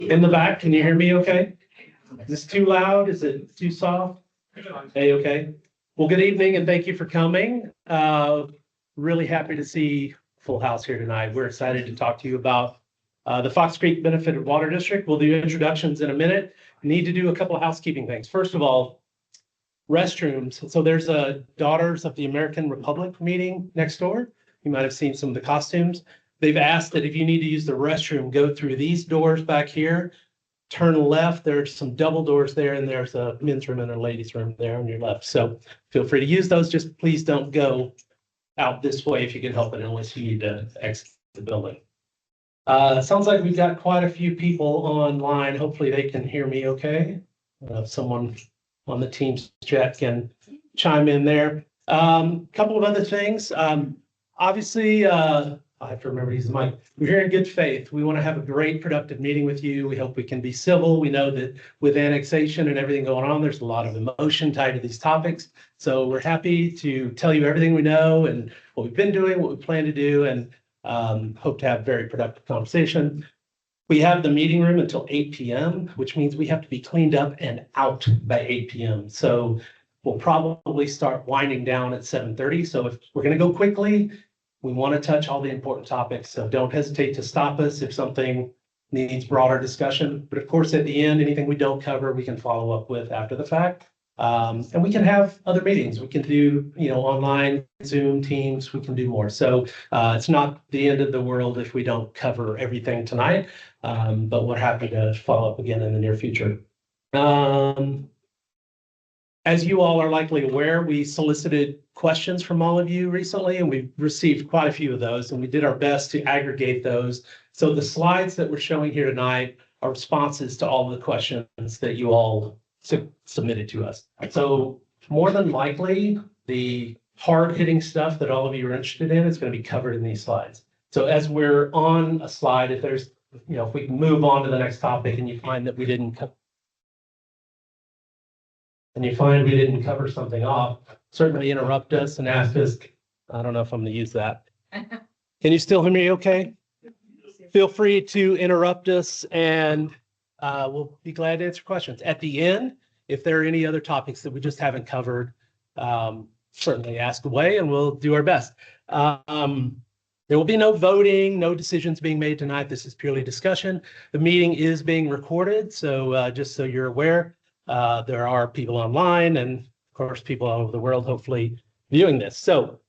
In the back, can you hear me okay? Is this too loud? Is it too soft? Hey, okay. Well, good evening and thank you for coming. Really happy to see full house here tonight. We're excited to talk to you about the Fox Creek Benefited Water District. We'll do introductions in a minute. Need to do a couple of housekeeping things. First of all, restrooms. So there's a Daughters of the American Republic meeting next door. You might have seen some of the costumes. They've asked that if you need to use the restroom, go through these doors back here, turn left. There's some double doors there, and there's a men's room and a ladies' room there on your left. So feel free to use those. Just please don't go out this way if you can help it, unless you need to exit the building. Sounds like we've got quite a few people online. Hopefully they can hear me okay. Someone on the Teams chat can chime in there. Couple of other things. Obviously, I have to remember to use the mic. We're here in good faith. We want to have a great, productive meeting with you. We hope we can be civil. We know that with annexation and everything going on, there's a lot of emotion tied to these topics. So we're happy to tell you everything we know and what we've been doing, what we plan to do, and hope to have a very productive conversation. We have the meeting room until 8 p.m., which means we have to be cleaned up and out by 8 p.m. So we'll probably start winding down at 7:30. So if we're going to go quickly, we want to touch all the important topics. So don't hesitate to stop us if something needs broader discussion. But of course, at the end, anything we don't cover, we can follow up with after the fact. And we can have other meetings. We can do, online, Zoom, Teams, we can do more. So it's not the end of the world if we don't cover everything tonight, but we're happy to follow up again in the near future. As you all are likely aware, we solicited questions from all of you recently, and we've received quite a few of those, and we did our best to aggregate those. So the slides that we're showing here tonight are responses to all the questions that you all submitted to us. So more than likely, the hard-hitting stuff that all of you are interested in is going to be covered in these slides. So as we're on a slide, if there's, if we can move on to the next topic and you find that we didn't cover something off, certainly interrupt us and ask us. I don't know if I'm going to use that. Can you still hear me okay? Feel free to interrupt us and we'll be glad to answer questions. At the end, if there are any other topics that we just haven't covered, certainly ask away and we'll do our best. There will be no voting, no decisions being made tonight. This is purely discussion. The meeting is being recorded, so just so you're aware, there are people online and of course people all over the world hopefully viewing this. So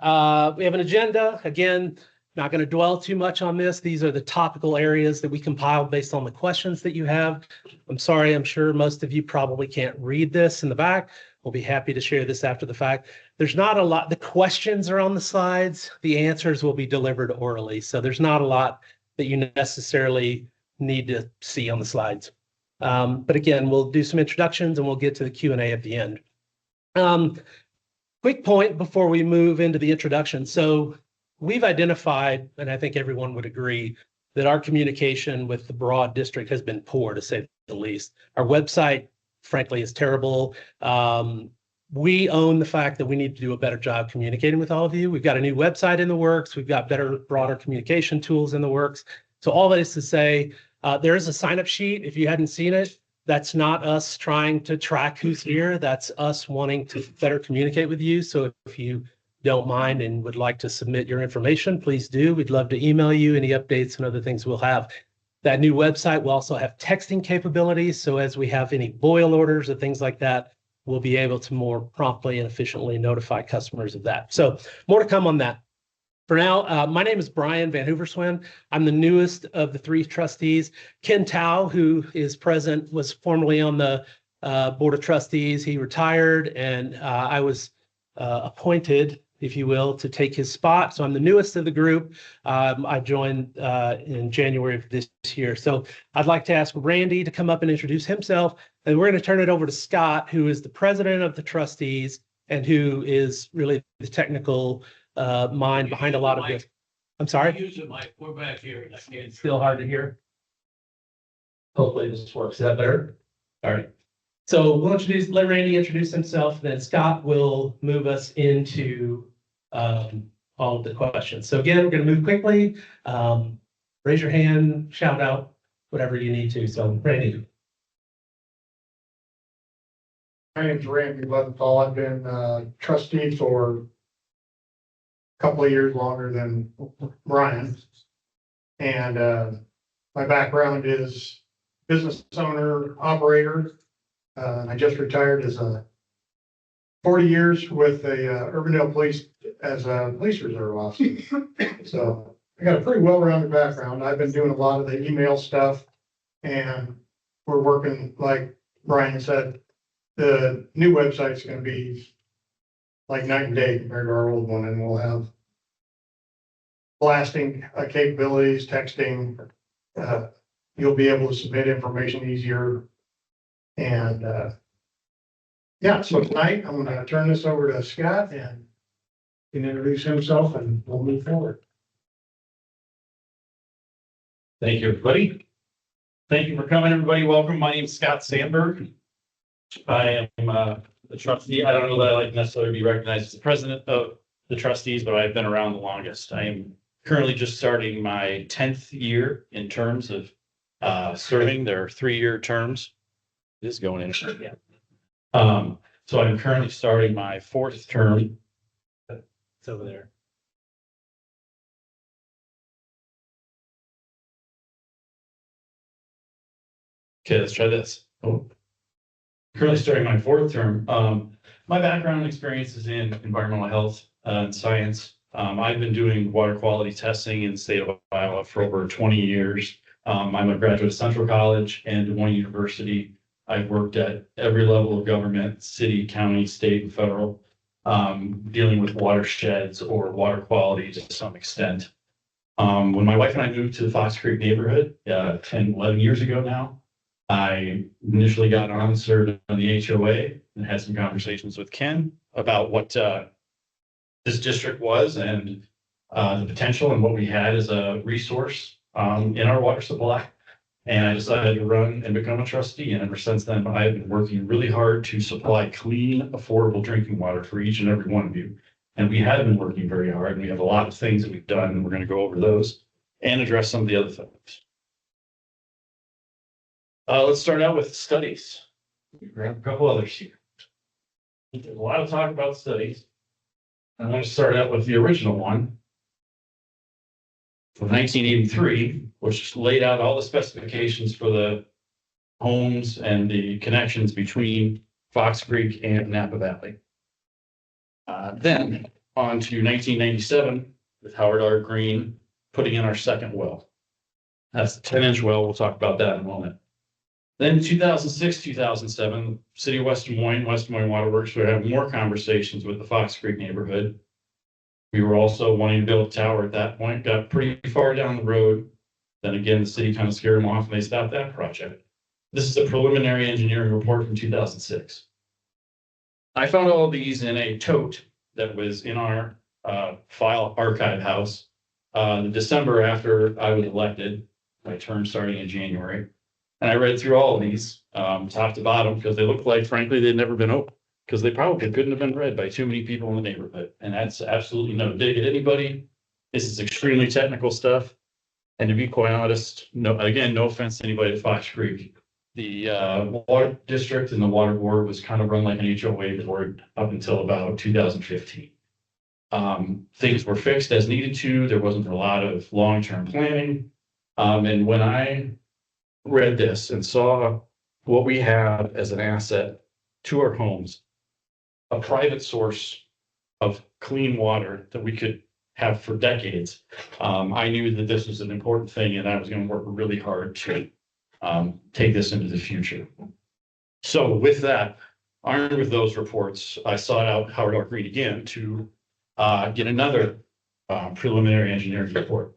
we have an agenda. Again, not going to dwell too much on this. These are the topical areas that we compiled based on the questions that you have. I'm sorry, I'm sure most of you probably can't read this in the back. We'll be happy to share this after the fact. There's not a lot. The questions are on the slides. The answers will be delivered orally. So there's not a lot that you necessarily need to see on the slides. But again, we'll do some introductions and we'll get to the Q&A at the end. Quick point before we move into the introduction. So we've identified, and I think everyone would agree, that our communication with the broad district has been poor, to say the least. Our website, frankly, is terrible. We own the fact that we need to do a better job communicating with all of you. We've got a new website in the works. We've got better, broader communication tools in the works. So all that is to say, there is a sign-up sheet. If you hadn't seen it, that's not us trying to track who's here. That's us wanting to better communicate with you. So if you don't mind and would like to submit your information, please do. We'd love to email you any updates and other things we'll have. That new website will also have texting capabilities. So as we have any boil orders or things like that, we'll be able to more promptly and efficiently notify customers of that. So more to come on that. For now, my name is Brian Van Hooverswin. I'm the newest of the three trustees. Ken Tao, who is present, was formerly on the Board of Trustees. He retired and I was appointed, if you will, to take his spot. So I'm the newest of the group. I joined in January of this year. So I'd like to ask Randy to come up and introduce himself. And we're going to turn it over to Scott, who is the president of the trustees and who is really the technical mind behind a lot of this. I'm sorry? Use the mic. We're back here. It's still hard to hear. Hopefully this works. Is that better? All right. So we'll let Randy introduce himself, then Scott will move us into all of the questions. So again, we're going to move quickly. Raise your hand, shout out whatever you need to. So Randy. My name's Randy Leventhal. I've been trustee for a couple of years longer than Brian. And my background is business owner, operator. I just retired as 40 years with the Urbandale Police as a police reserve officer. So I got a pretty well-rounded background. I've been doing a lot of the email stuff, and we're working, like Brian said, the new website's going to be like night and day compared to our old one, and we'll have blasting capabilities, texting. You'll be able to submit information easier. And yeah, so tonight I'm going to turn this over to Scott and he can introduce himself and we'll move forward. Thank you, everybody. Thank you for coming, everybody. Welcome. My name is Scott Sandberg. I am the trustee. I don't know that I like necessarily be recognized as the president of the trustees, but I've been around the longest. I am currently just starting my 10th year in terms of serving. There are 3-year terms. It is going in. Yeah. So I'm currently starting my 4th term. It's over there. Okay, let's try this. Oh. Currently starting my 4th term. My background and experience is in environmental health and science. I've been doing water quality testing in the state of Iowa for over 20 years. I'm a graduate of Central College and Des Moines University. I've worked at every level of government, city, county, state, and federal, dealing with watersheds or water quality to some extent. When my wife and I moved to the Fox Creek neighborhood 10, 11 years ago now, I initially got on, served on the HOA, and had some conversations with Ken about what this district was and the potential and what we had as a resource in our water supply. And I decided to run and become a trustee. And ever since then, I've been working really hard to supply clean, affordable drinking water for each and every one of you. And we have been working very hard. And we have a lot of things that we've done, and we're going to go over those and address some of the other things. Let's start out with studies. Grab a couple others here. There's a lot of talk about studies. I'm going to start out with the original one from 1983, which laid out all the specifications for the homes and the connections between Fox Creek and Napa Valley. Then on to 1997 with Howard R. Green putting in our second well. That's the 10-inch well. We'll talk about that in a moment. Then 2006, 2007, City of West Des Moines Water Works, we were having more conversations with the Fox Creek neighborhood. We were also wanting to build a tower at that point, got pretty far down the road. Then again, the city kind of scared them off and they stopped that project. This is a preliminary engineering report from 2006. I found all of these in a tote that was in our file archive house the December after I was elected, my term starting in January. And I read through all of these top to bottom because they looked like, frankly, they'd never been opened because they probably couldn't have been read by too many people in the neighborhood. And that's absolutely no dig at anybody. This is extremely technical stuff. And to be quite honest, no offense to anybody at Fox Creek. The water district and the water board was kind of run like an HOA board up until about 2015. Things were fixed as needed to. There wasn't a lot of long-term planning. And when I read this and saw what we have as an asset to our homes, a private source of clean water that we could have for decades, I knew that this was an important thing and I was going to work really hard to take this into the future. So with that, armed with those reports, I sought out Howard R. Green again to get another preliminary engineering report.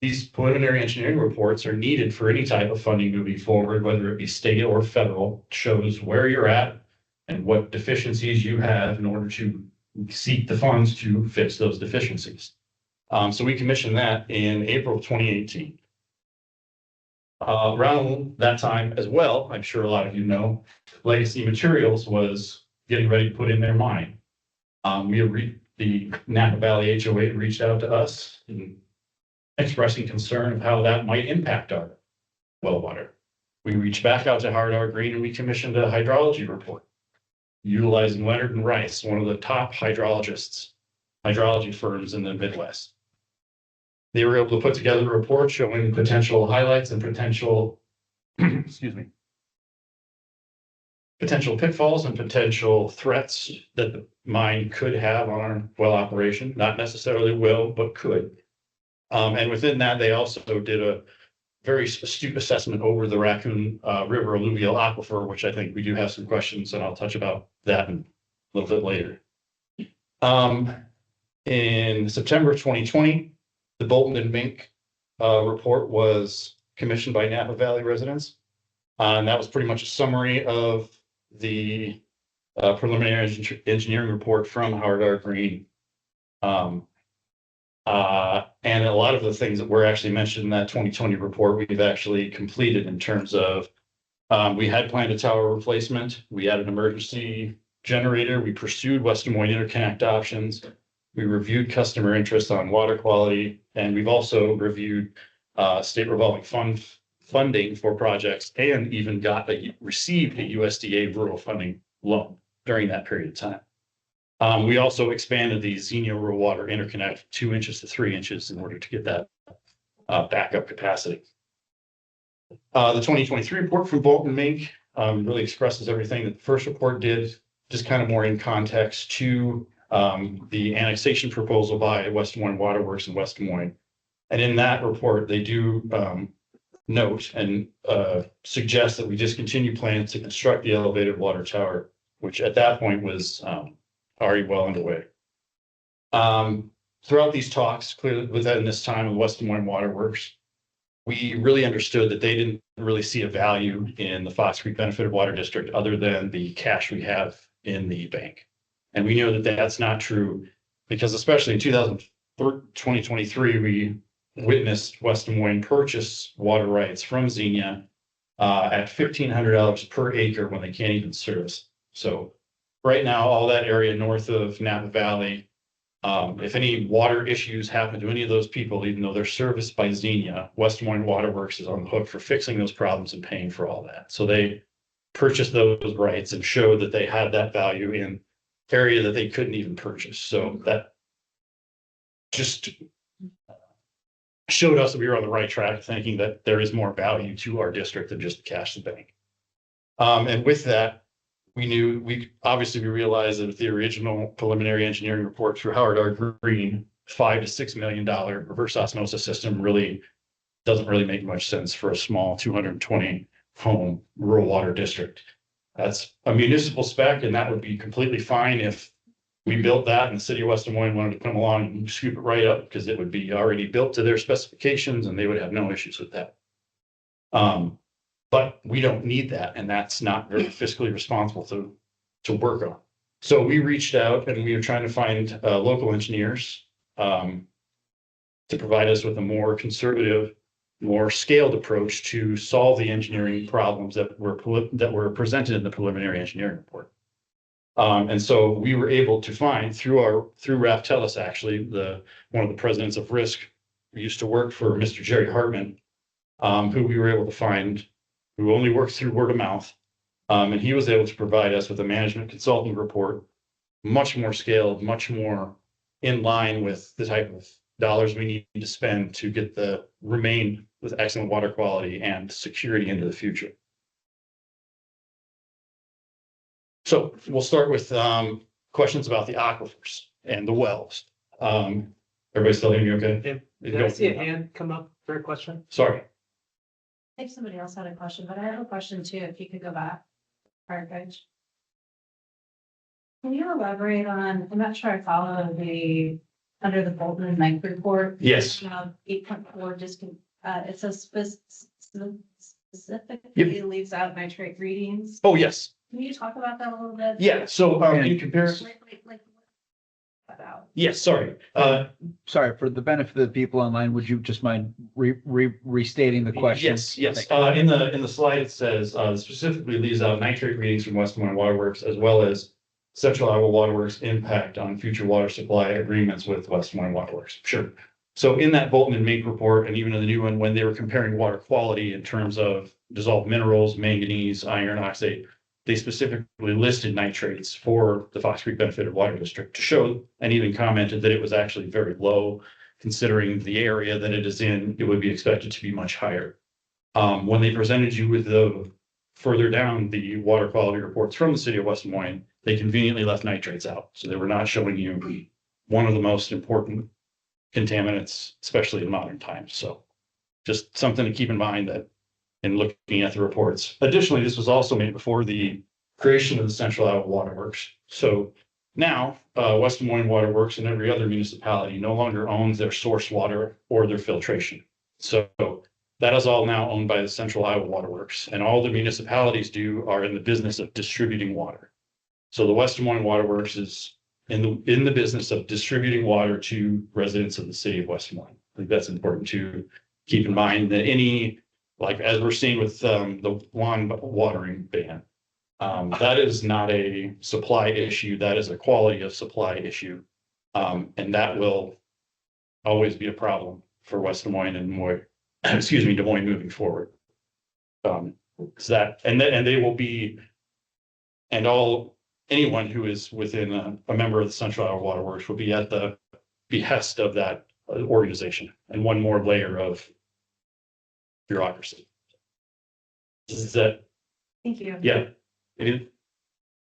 These preliminary engineering reports are needed for any type of funding moving forward, whether it be state or federal. It shows where you're at and what deficiencies you have in order to seek the funds to fix those deficiencies. So we commissioned that in April of 2018. Around that time as well, I'm sure a lot of you know, Legacy Materials was getting ready to put in their mine. The Napa Valley HOA reached out to us and expressing concern of how that might impact our well water. We reached back out to Howard R. Green and we commissioned a hydrology report utilizing Leonard and Rice, one of the top hydrology firms in the Midwest. They were able to put together a report showing potential highlights and potential, excuse me, potential pitfalls and potential threats that the mine could have on our well operation, not necessarily will, but could. And within that, they also did a very astute assessment over the Raccoon River alluvial aquifer, which I think we do have some questions, and I'll touch about that a little bit later. In September 2020, the Bolton and Mink report was commissioned by Napa Valley residents. And that was pretty much a summary of the preliminary engineering report from Howard R. Green. And a lot of the things that were actually mentioned in that 2020 report, we've actually completed in terms of, we had planned a tower replacement. We had an emergency generator. We pursued West Des Moines interconnect options. We reviewed customer interest on water quality, and we've also reviewed state revolving funding for projects and even received a USDA rural funding loan during that period of time. We also expanded the Xenia rural water interconnect 2 inches to 3 inches in order to get that backup capacity. The 2023 report from Bolton Mink really expresses everything that the first report did, just kind of more in context to the annexation proposal by West Des Moines Waterworks and West Des Moines. And in that report, they do note and suggest that we discontinue plans to construct the elevated water tower, which at that point was already well underway. Throughout these talks, clearly within this time of West Des Moines Waterworks, we really understood that they didn't really see a value in the Fox Creek Benefited Water District other than the cash we have in the bank. And we know that that's not true because especially in 2023, we witnessed West Des Moines purchase water rights from Xenia at $1,500 per acre when they can't even service. So right now, all that area north of Napa Valley, if any water issues happen to any of those people, even though they're serviced by Xenia, West Des Moines Waterworks is on the hook for fixing those problems and paying for all that. So they purchased those rights and showed that they had that value in area that they couldn't even purchase. So that just showed us that we were on the right track, thinking that there is more value to our district than just the cash in the bank. And with that, we realized that the original preliminary engineering report through Howard R. Green, $5 to $6 million reverse osmosis system really doesn't really make much sense for a small 220 home rural water district. That's a municipal spec, and that would be completely fine if we built that and the city of West Des Moines wanted to come along and scoop it right up because it would be already built to their specifications and they would have no issues with that. But we don't need that, and that's not very fiscally responsible to work on. So we reached out and we were trying to find local engineers to provide us with a more conservative, more scaled approach to solve the engineering problems that were presented in the preliminary engineering report. And so we were able to find through Raftellus, actually, one of the presidents of Risk, who used to work for Mr. Jerry Hartman, who we were able to find, who only works through word of mouth. And he was able to provide us with a management consulting report, much more scaled, much more in line with the type of dollars we need to spend to remain with excellent water quality and security into the future. So we'll start with questions about the aquifers and the wells. Everybody still hear me okay? Did I see a hand come up for a question? Sorry. I think somebody else had a question, but I have a question too, if you could go back. Prior page. Can you elaborate on, I'm not sure I follow under the Bolton and Mink report? Yes. 8.4, it says specifically leaves out nitrate readings. Oh, yes. Can you talk about that a little bit? Yeah. So in comparison. Like about. Yes. Sorry. Sorry, for the benefit of the people online, would you just mind restating the question? Yes. In the slide, it says specifically leaves out nitrate readings from West Des Moines Waterworks, as well as Central Iowa Waterworks impact on future water supply agreements with West Des Moines Waterworks. Sure. So in that Bolton and Mink report, and even in the new one, when they were comparing water quality in terms of dissolved minerals, manganese, iron oxide, they specifically listed nitrates for the Fox Creek Benefited Water District to show, and even commented that it was actually very low. Considering the area that it is in, it would be expected to be much higher. When they presented you with the further down the water quality reports from the city of West Des Moines, they conveniently left nitrates out. So they were not showing you one of the most important contaminants, especially in modern times. So just something to keep in mind that in looking at the reports. Additionally, this was also made before the creation of the Central Iowa Water Works. So now, West Des Moines Water Works and every other municipality no longer owns their source water or their filtration. So that is all now owned by the Central Iowa Water Works, and all the municipalities are in the business of distributing water. So the West Des Moines Water Works is in the business of distributing water to residents of the city of West Des Moines. I think that's important to keep in mind that like as we're seeing with the lawn watering ban, that is not a supply issue. That is a quality of supply issue. And that will always be a problem for West Des Moines and Des Moines moving forward. They will be, anyone who is within a member of the Central Iowa Water Works will be at the behest of that organization, and one more layer of bureaucracy. Is that, Thank you. yeah, it is.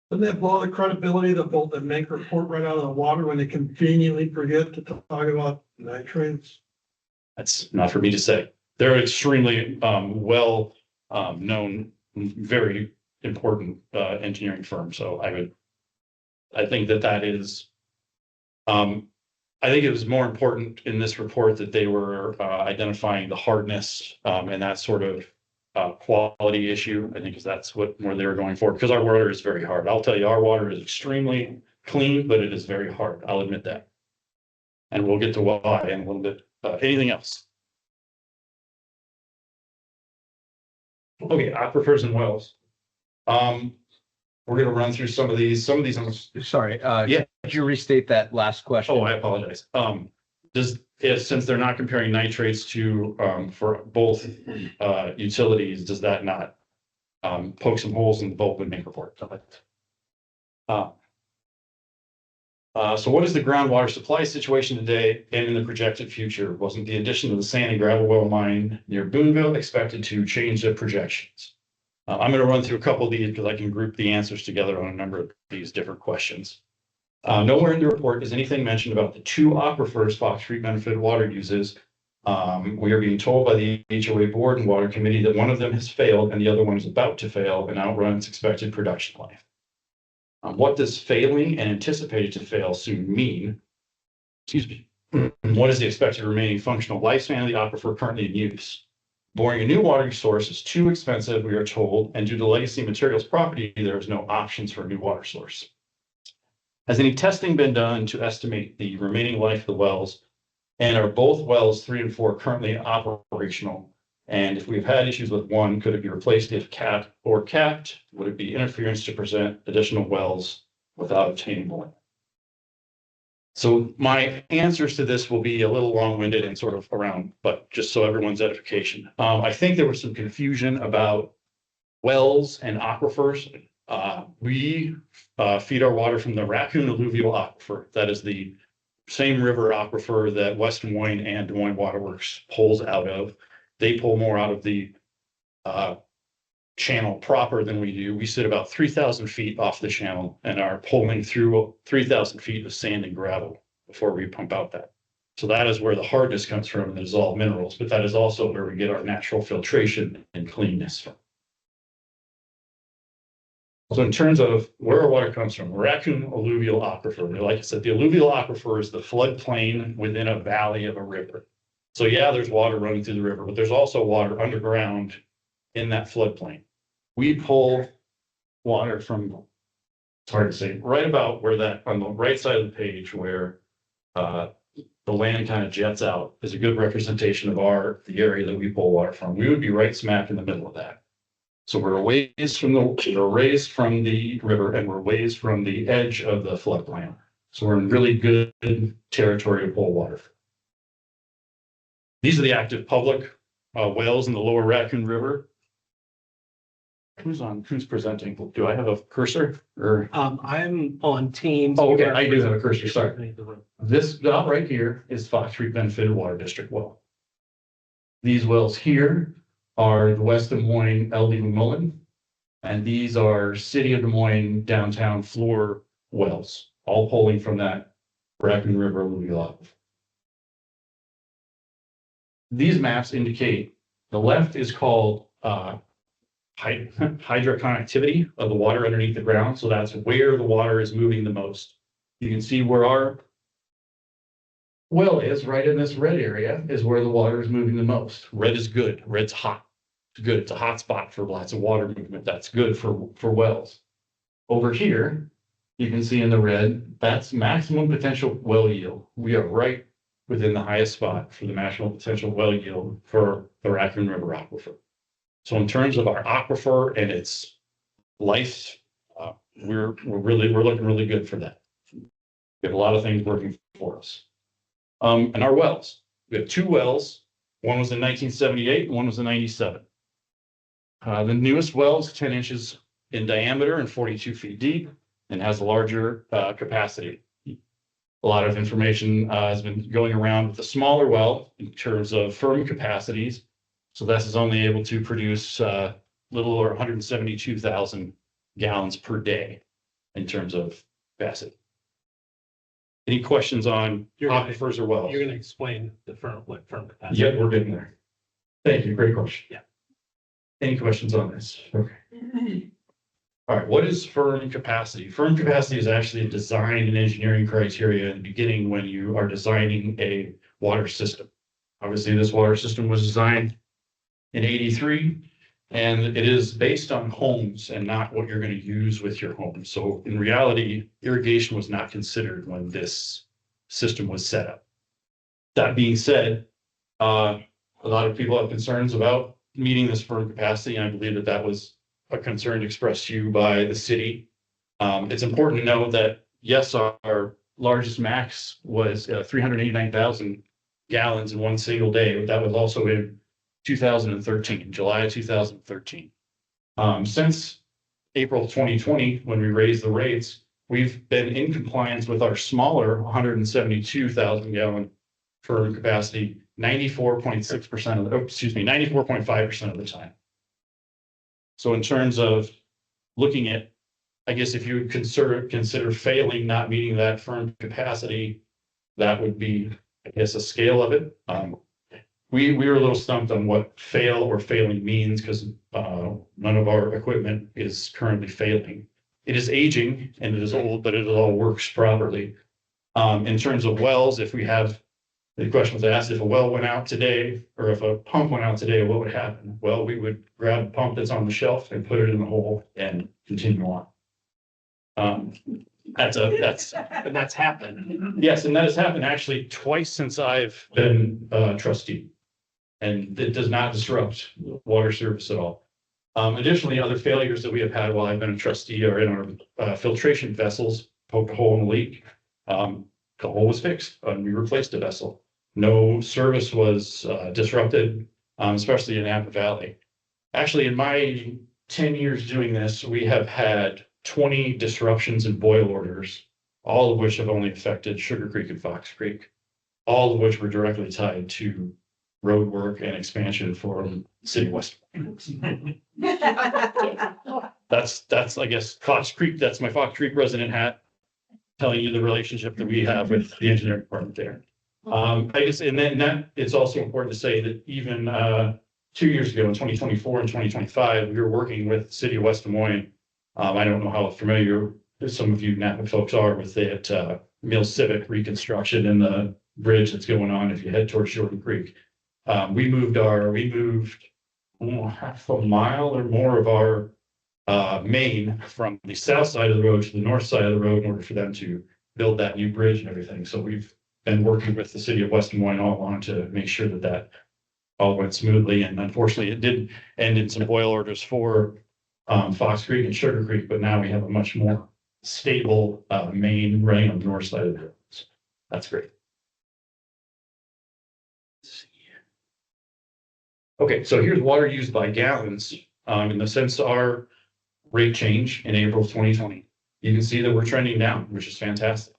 Doesn't that blow the credibility of the Bolton Mink report right out of the water when they conveniently forget to talk about nitrates? That's not for me to say. They're extremely well known, very important engineering firm. So I think that is, I think it was more important in this report that they were identifying the hardness and that sort of quality issue. I think that's where they were going for, because our water is very hard. I'll tell you, our water is extremely clean, but it is very hard. I'll admit that. And we'll get to why in a little bit. Anything else? Okay, aquifers and wells. We're gonna run through some of these. Sorry, Yeah. could you restate that last question? Oh, I apologize. Since they're not comparing nitrates to, for both, utilities, does that not, poke some holes in the Bolton Mink report? So what is the groundwater supply situation today and in the projected future? Wasn't the addition of the sand and gravel well mine near Boonville expected to change the projections? I'm going to run through a couple of these because I can group the answers together on a number of these different questions. Nowhere in the report is anything mentioned about the two aquifers Fox Creek Benefited Water uses. We are being told by the HOA board and water committee that one of them has failed and the other one is about to fail and outrun its expected production life. What does failing and anticipated to fail soon mean? Excuse me. What is the expected remaining functional lifespan of the aquifer currently in use? Boring a new watering source is too expensive, we are told, and due to legacy materials property, there is no options for a new water source. Has any testing been done to estimate the remaining life of the wells? And are both wells 3 and 4 currently operational? And if we've had issues with one, could it be replaced if capped? Would it be interference to present additional wells without obtaining more? So my answers to this will be a little long-winded and sort of around, but just so everyone's edification. I think there was some confusion about wells and aquifers. We feed our water from the Raccoon Alluvial Aquifer. That is the same river aquifer that West Des Moines and Des Moines Water Works pulls out of. They pull more out of the channel proper than we do. We sit about 3,000 feet off the channel and are pulling through 3,000 feet of sand and gravel before we pump out that. So that is where the hardness comes from, the dissolved minerals, but that is also where we get our natural filtration and cleanness from. So in terms of where our water comes from, Raccoon Alluvial Aquifer, like I said, the alluvial aquifer is the floodplain within a valley of a river. So yeah, there's water running through the river, but there's also water underground in that floodplain. We pull water from, it's hard to say, right about where that, on the right side of the page where the land kind of jets out is a good representation of the area that we pull water from. We would be right smack in the middle of that. So we're ways from the river and we're ways from the edge of the floodplain. So we're in really good territory to pull water from. These are the active public wells in the lower Raccoon River. Who's presenting? Do I have a cursor or? I'm on Teams. Oh, okay, I do have a cursor, sorry. This dot right here is Fox Creek Benefited Water District well. These wells here are the West Des Moines LD McMullen. And these are City of Des Moines downtown floor wells, all pulling from that Raccoon River alluvial aquifer. These maps indicate the left is called hydroconductivity of the water underneath the ground. So that's where the water is moving the most. You can see where our well is right in this red area is where the water is moving the most. Red is good. Red's hot. It's good. It's a hot spot for lots of water movement. That's good for wells. Over here, you can see in the red, that's maximum potential well yield. We are right within the highest spot for the maximum potential well yield for the Raccoon River aquifer. So in terms of our aquifer and its life, we're looking really good for that. We have a lot of things working for us. And our wells, we have 2 wells. One was in 1978, one was in 97. The newest well is 10 inches in diameter and 42 feet deep and has a larger capacity. A lot of information has been going around with the smaller well in terms of firm capacities. So this is only able to produce little over 172,000 gallons per day in terms of capacity. Any questions on aquifers or wells? You're going to explain the firm capacity. Yep, we're getting there. Thank you. Great question. Yeah. Any questions on this? Okay. All right. What is firm capacity? Firm capacity is actually a design and engineering criteria in the beginning when you are designing a water system. Obviously, this water system was designed in '83, and it is based on homes and not what you're going to use with your home. So in reality, irrigation was not considered when this system was set up. That being said, a lot of people have concerns about meeting this firm capacity, and I believe that that was a concern expressed to you by the city. It's important to know that, yes, our largest max was 389,000 gallons in one single day, but that was also in 2013, July of 2013. Since April 2020, when we raised the rates, we've been in compliance with our smaller 172,000 gallon firm capacity 94.6% of the, 94.5% of the time. So in terms of looking at, I guess if you would consider failing, not meeting that firm capacity, that would be, I guess, a scale of it. We were a little stumped on what fail or failing means because none of our equipment is currently failing. It is aging and it is old, but it all works properly. In terms of wells, if we have, the question was asked, if a well went out today or if a pump went out today, what would happen? Well, we would grab a pump that's on the shelf and put it in the hole and continue on. That's happened. Yes, and that has happened actually twice since I've been trustee. And it does not disrupt water service at all. Additionally, other failures that we have had while I've been a trustee are in our filtration vessels, poked a hole in the leak. The hole was fixed and we replaced the vessel. No service was disrupted, especially in Napa Valley. Actually, in my 10 years doing this, we have had 20 disruptions in boil orders, all of which have only affected Sugar Creek and Fox Creek, all of which were directly tied to road work and expansion for City of West. That's I guess Fox Creek. That's my Fox Creek resident hat, telling you the relationship that we have with the engineering department there. I guess, and then that it's also important to say that even 2 years ago in 2024 and 2025, we were working with the City of West Des Moines. I don't know how familiar some of you Napa folks are with that Mill Civic reconstruction and the bridge that's going on if you head towards Jordan Creek. We moved half a mile or more of our main from the south side of the road to the north side of the road in order for them to build that new bridge and everything. So we've been working with the City of West Des Moines all along to make sure that that all went smoothly. And unfortunately, it did end in some boil orders for Fox Creek and Sugar Creek, but now we have a much more stable main running on the north side of the road. So that's great. Okay, so here's water used by gallons, in the sense our rate change in April of 2020. You can see that we're trending down, which is fantastic.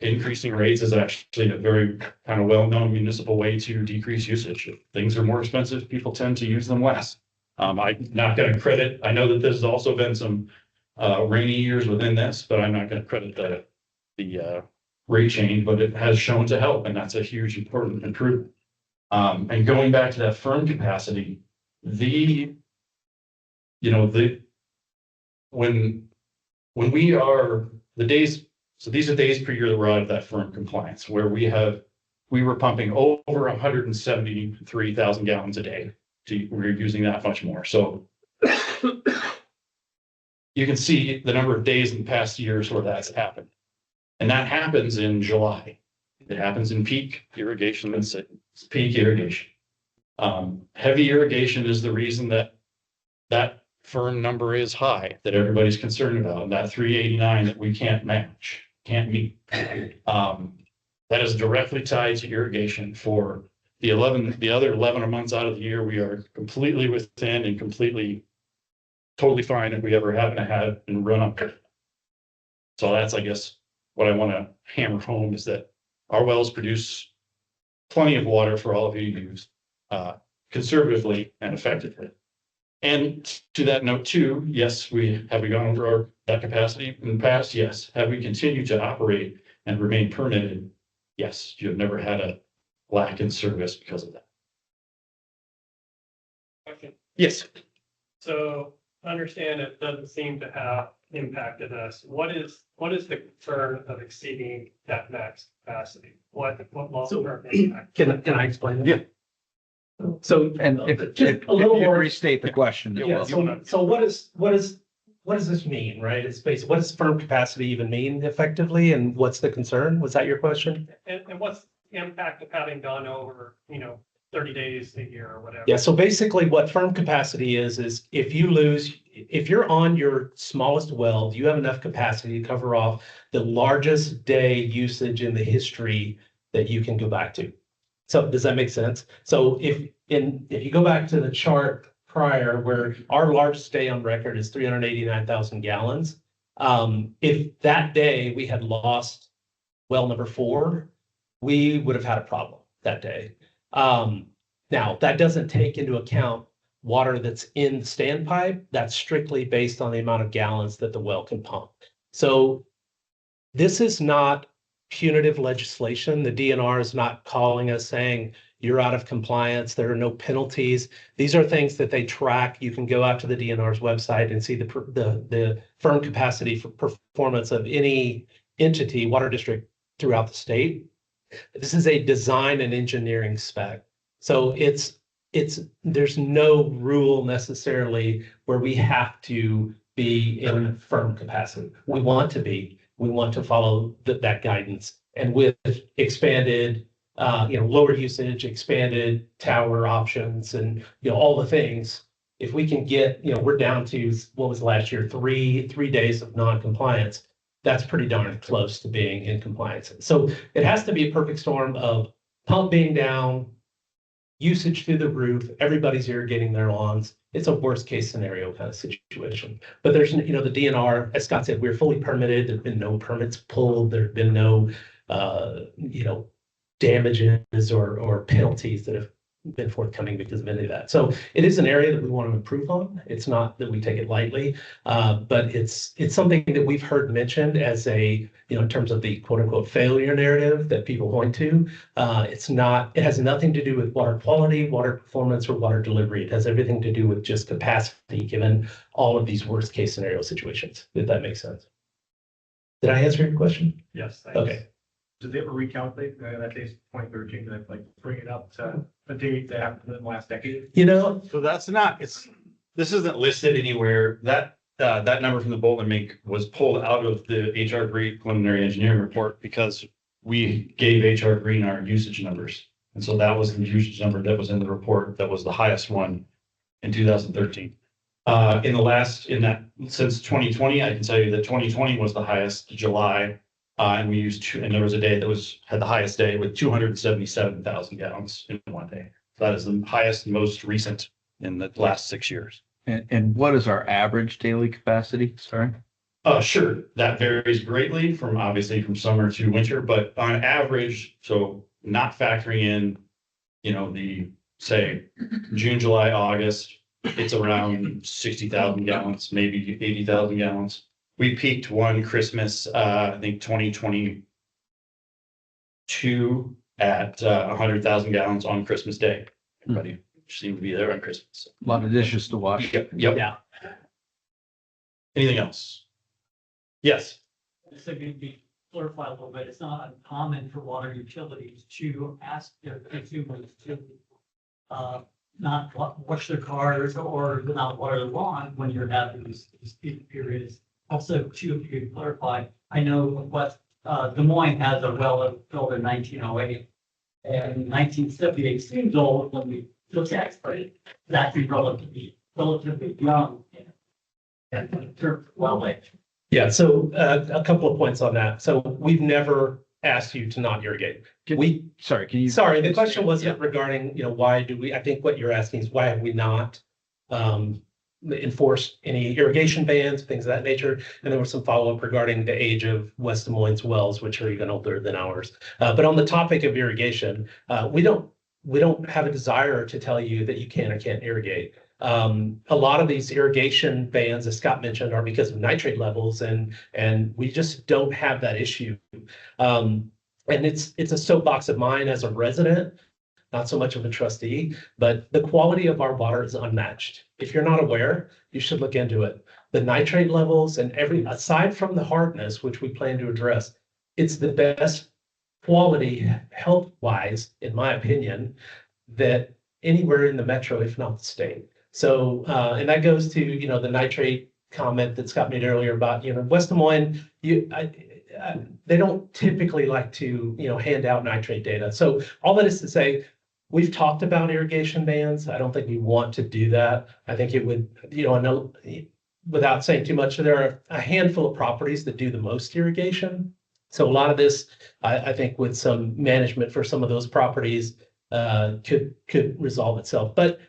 Increasing rates is actually a very kind of well-known municipal way to decrease usage. If things are more expensive, people tend to use them less. I'm not gonna credit, I know that there's also been some rainy years within this, but I'm not gonna credit the rate change, but it has shown to help, and that's a huge important improvement. And going back to that firm capacity, when we are the days, so these are days per year that we're out of that firm compliance, where we were pumping over 173,000 gallons a day. We're using that much more. So you can see the number of days in the past years where that's happened. And that happens in July. It happens in peak irrigation, let's say, it's peak irrigation. Heavy irrigation is the reason that firm number is high, that everybody's concerned about, and that 389 that we can't match, can't meet. That is directly tied to irrigation. For the other 11 months out of the year, we are completely within and totally fine if we ever happen to have and run up. So that's, I guess, what I want to hammer home is that our wells produce plenty of water for all of you to use, conservatively and effectively. And to that note too, yes, have we gone over that capacity in the past? Yes. Have we continued to operate and remain permitted? Yes. You have never had a lack in service because of that. Okay. Yes. So understand it doesn't seem to have impacted us. What is the concern of exceeding that max capacity? What long-term impact? Can I explain it? Yeah. So, And if Just a little you more- restate the question. yeah, so what does this mean, right? It's basically, what does firm capacity even mean effectively, and what's the concern? Was that your question? And what's the impact of having gone over, 30 days a year or whatever? Yeah, so basically what firm capacity is if you're on your smallest well, do you have enough capacity to cover off the largest day usage in the history that you can go back to? So does that make sense? So if you go back to the chart prior, where our largest day on record is 389,000 gallons, if that day we had lost well number 4, we would have had a problem that day. Now that doesn't take into account water that's in the standpipe. That's strictly based on the amount of gallons that the well can pump. So this is not punitive legislation. The DNR is not calling us saying you're out of compliance. There are no penalties. These are things that they track. You can go out to the DNR's website and see the firm capacity for performance of any entity, water district throughout the state. This is a design and engineering spec. So there's no rule necessarily where we have to be in firm capacity. We want to follow that guidance, and with expanded, lower usage, expanded tower options, and all the things. If we can get, we're down to what was last year, three days of non-compliance. That's pretty darn close to being in compliance. So it has to be a perfect storm of pump being down, usage through the roof, everybody's irrigating their lawns. It's a worst case scenario kind of situation. But there's, the DNR, as Scott said, we're fully permitted. There've been no permits pulled. There've been no, damages or penalties that have been forthcoming because of any of that. So it is an area that we want to improve on. It's not that we take it lightly, but it's something that we've heard mentioned as a, in terms of the quote unquote failure narrative that people point to. It has nothing to do with water quality, water performance, or water delivery. It has everything to do with just capacity, given all of these worst case scenario situations, if that makes sense. Did I answer your question? Yes. Thanks. Okay. Did they ever recalculate that day's 2013? Did they bring it up to a date that happened in the last decade? So this isn't listed anywhere. That number from the Bolton Mink was pulled out of the HR Green preliminary engineering report because we gave HR Green our usage numbers. And so that was the usage number that was in the report. That was the highest one in 2013. Since 2020, I can tell you that 2020 was the highest July. And we used and there was a day that had the highest day with 277,000 gallons in one day. That is the highest, most recent in the last 6 years. And what is our average daily capacity? Sorry. Sure, that varies greatly from obviously from summer to winter, but on average, so not factoring in, the, say, June, July, August, it's around 60,000 gallons, maybe 80,000 gallons. We peaked one Christmas, I think 2022 at 100,000 gallons on Christmas Day. Everybody seemed to be there on Christmas. A lot of dishes to wash. Yep. Yeah. Anything else? Yes. So maybe clarify a little bit, it's not uncommon for water utilities to ask their consumers to not wash their cars or not water their lawn when you're having these peak periods. Also, too, if you could clarify, I know West Des Moines has a well built in 1908. And 1978 seems old when we look at it, but it's actually relatively young. In terms of well age. Yeah, so a couple of points on that. So we've never asked you to not irrigate. Sorry, can you? Sorry, the question wasn't regarding, why do we, I think what you're asking is why have we not enforced any irrigation bans, things of that nature? And there was some follow-up regarding the age of West Des Moines wells, which are even older than ours. But on the topic of irrigation, we don't have a desire to tell you that you can or can't irrigate. A lot of these irrigation bans, as Scott mentioned, are because of nitrate levels, and we just don't have that issue. And it's a soapbox of mine as a resident, not so much of a trustee, but the quality of our water is unmatched. If you're not aware, you should look into it. The nitrate levels and aside from the hardness, which we plan to address, it's the best quality health-wise, in my opinion, that anywhere in the metro, if not the state. So, and that goes to, the nitrate comment that Scott made earlier about, West Des Moines, they don't typically like to, hand out nitrate data. So all that is to say, we've talked about irrigation bans. I don't think we want to do that. I think it would, without saying too much, there are a handful of properties that do the most irrigation. So a lot of this, I think with some management for some of those properties, could resolve itself. But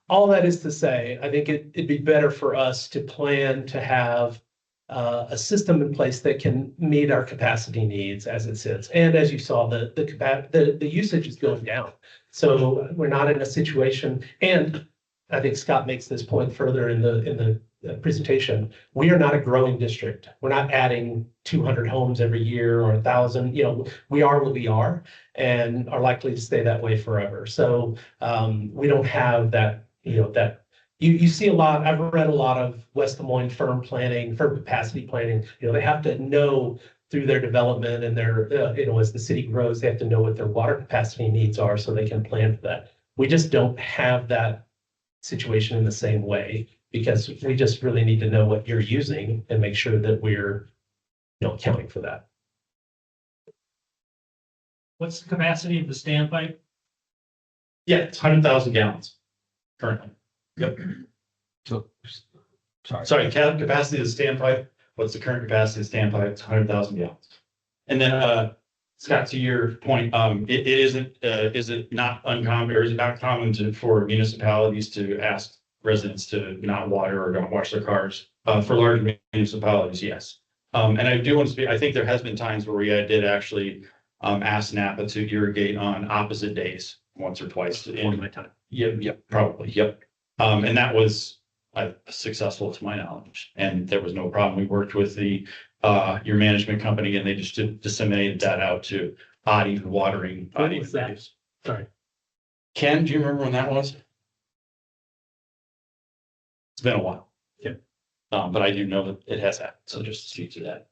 all that is to say, I think it'd be better for us to plan to have a system in place that can meet our capacity needs as it sits. And as you saw, the usage is going down. So we're not in a situation, and I think Scott makes this point further in the presentation. We are not a growing district. We're not adding 200 homes every year or 1,000. We are what we are and are likely to stay that way forever. So we don't have that. You see a lot. I've read a lot of West Des Moines firm capacity planning. They have to know through their development and their, as the city grows, they have to know what their water capacity needs are so they can plan for that. We just don't have that situation in the same way, because we just really need to know what you're using and make sure that we're, accounting for that. What's the capacity of the standpipe? Yeah, it's 100,000 gallons currently. Yep. So, sorry. Sorry, capacity of the standpipe. What's the current capacity of the standpipe? It's 100,000 gallons. And then, Scott, to your point, is it not uncommon, or is it not common for municipalities to ask residents to not water or don't wash their cars? For large municipalities, yes. And I do want to speak, I think there has been times where we did actually ask Napa to irrigate on opposite days, once or twice. Before my time. Yep, probably, yep. And that was successful to my knowledge, and there was no problem. We worked with your management company, and they just disseminated that out to odd even watering. When was that? Sorry. Ken, do you remember when that was? It's been a while. Yeah. But I do know that it has happened, so just to speak to that.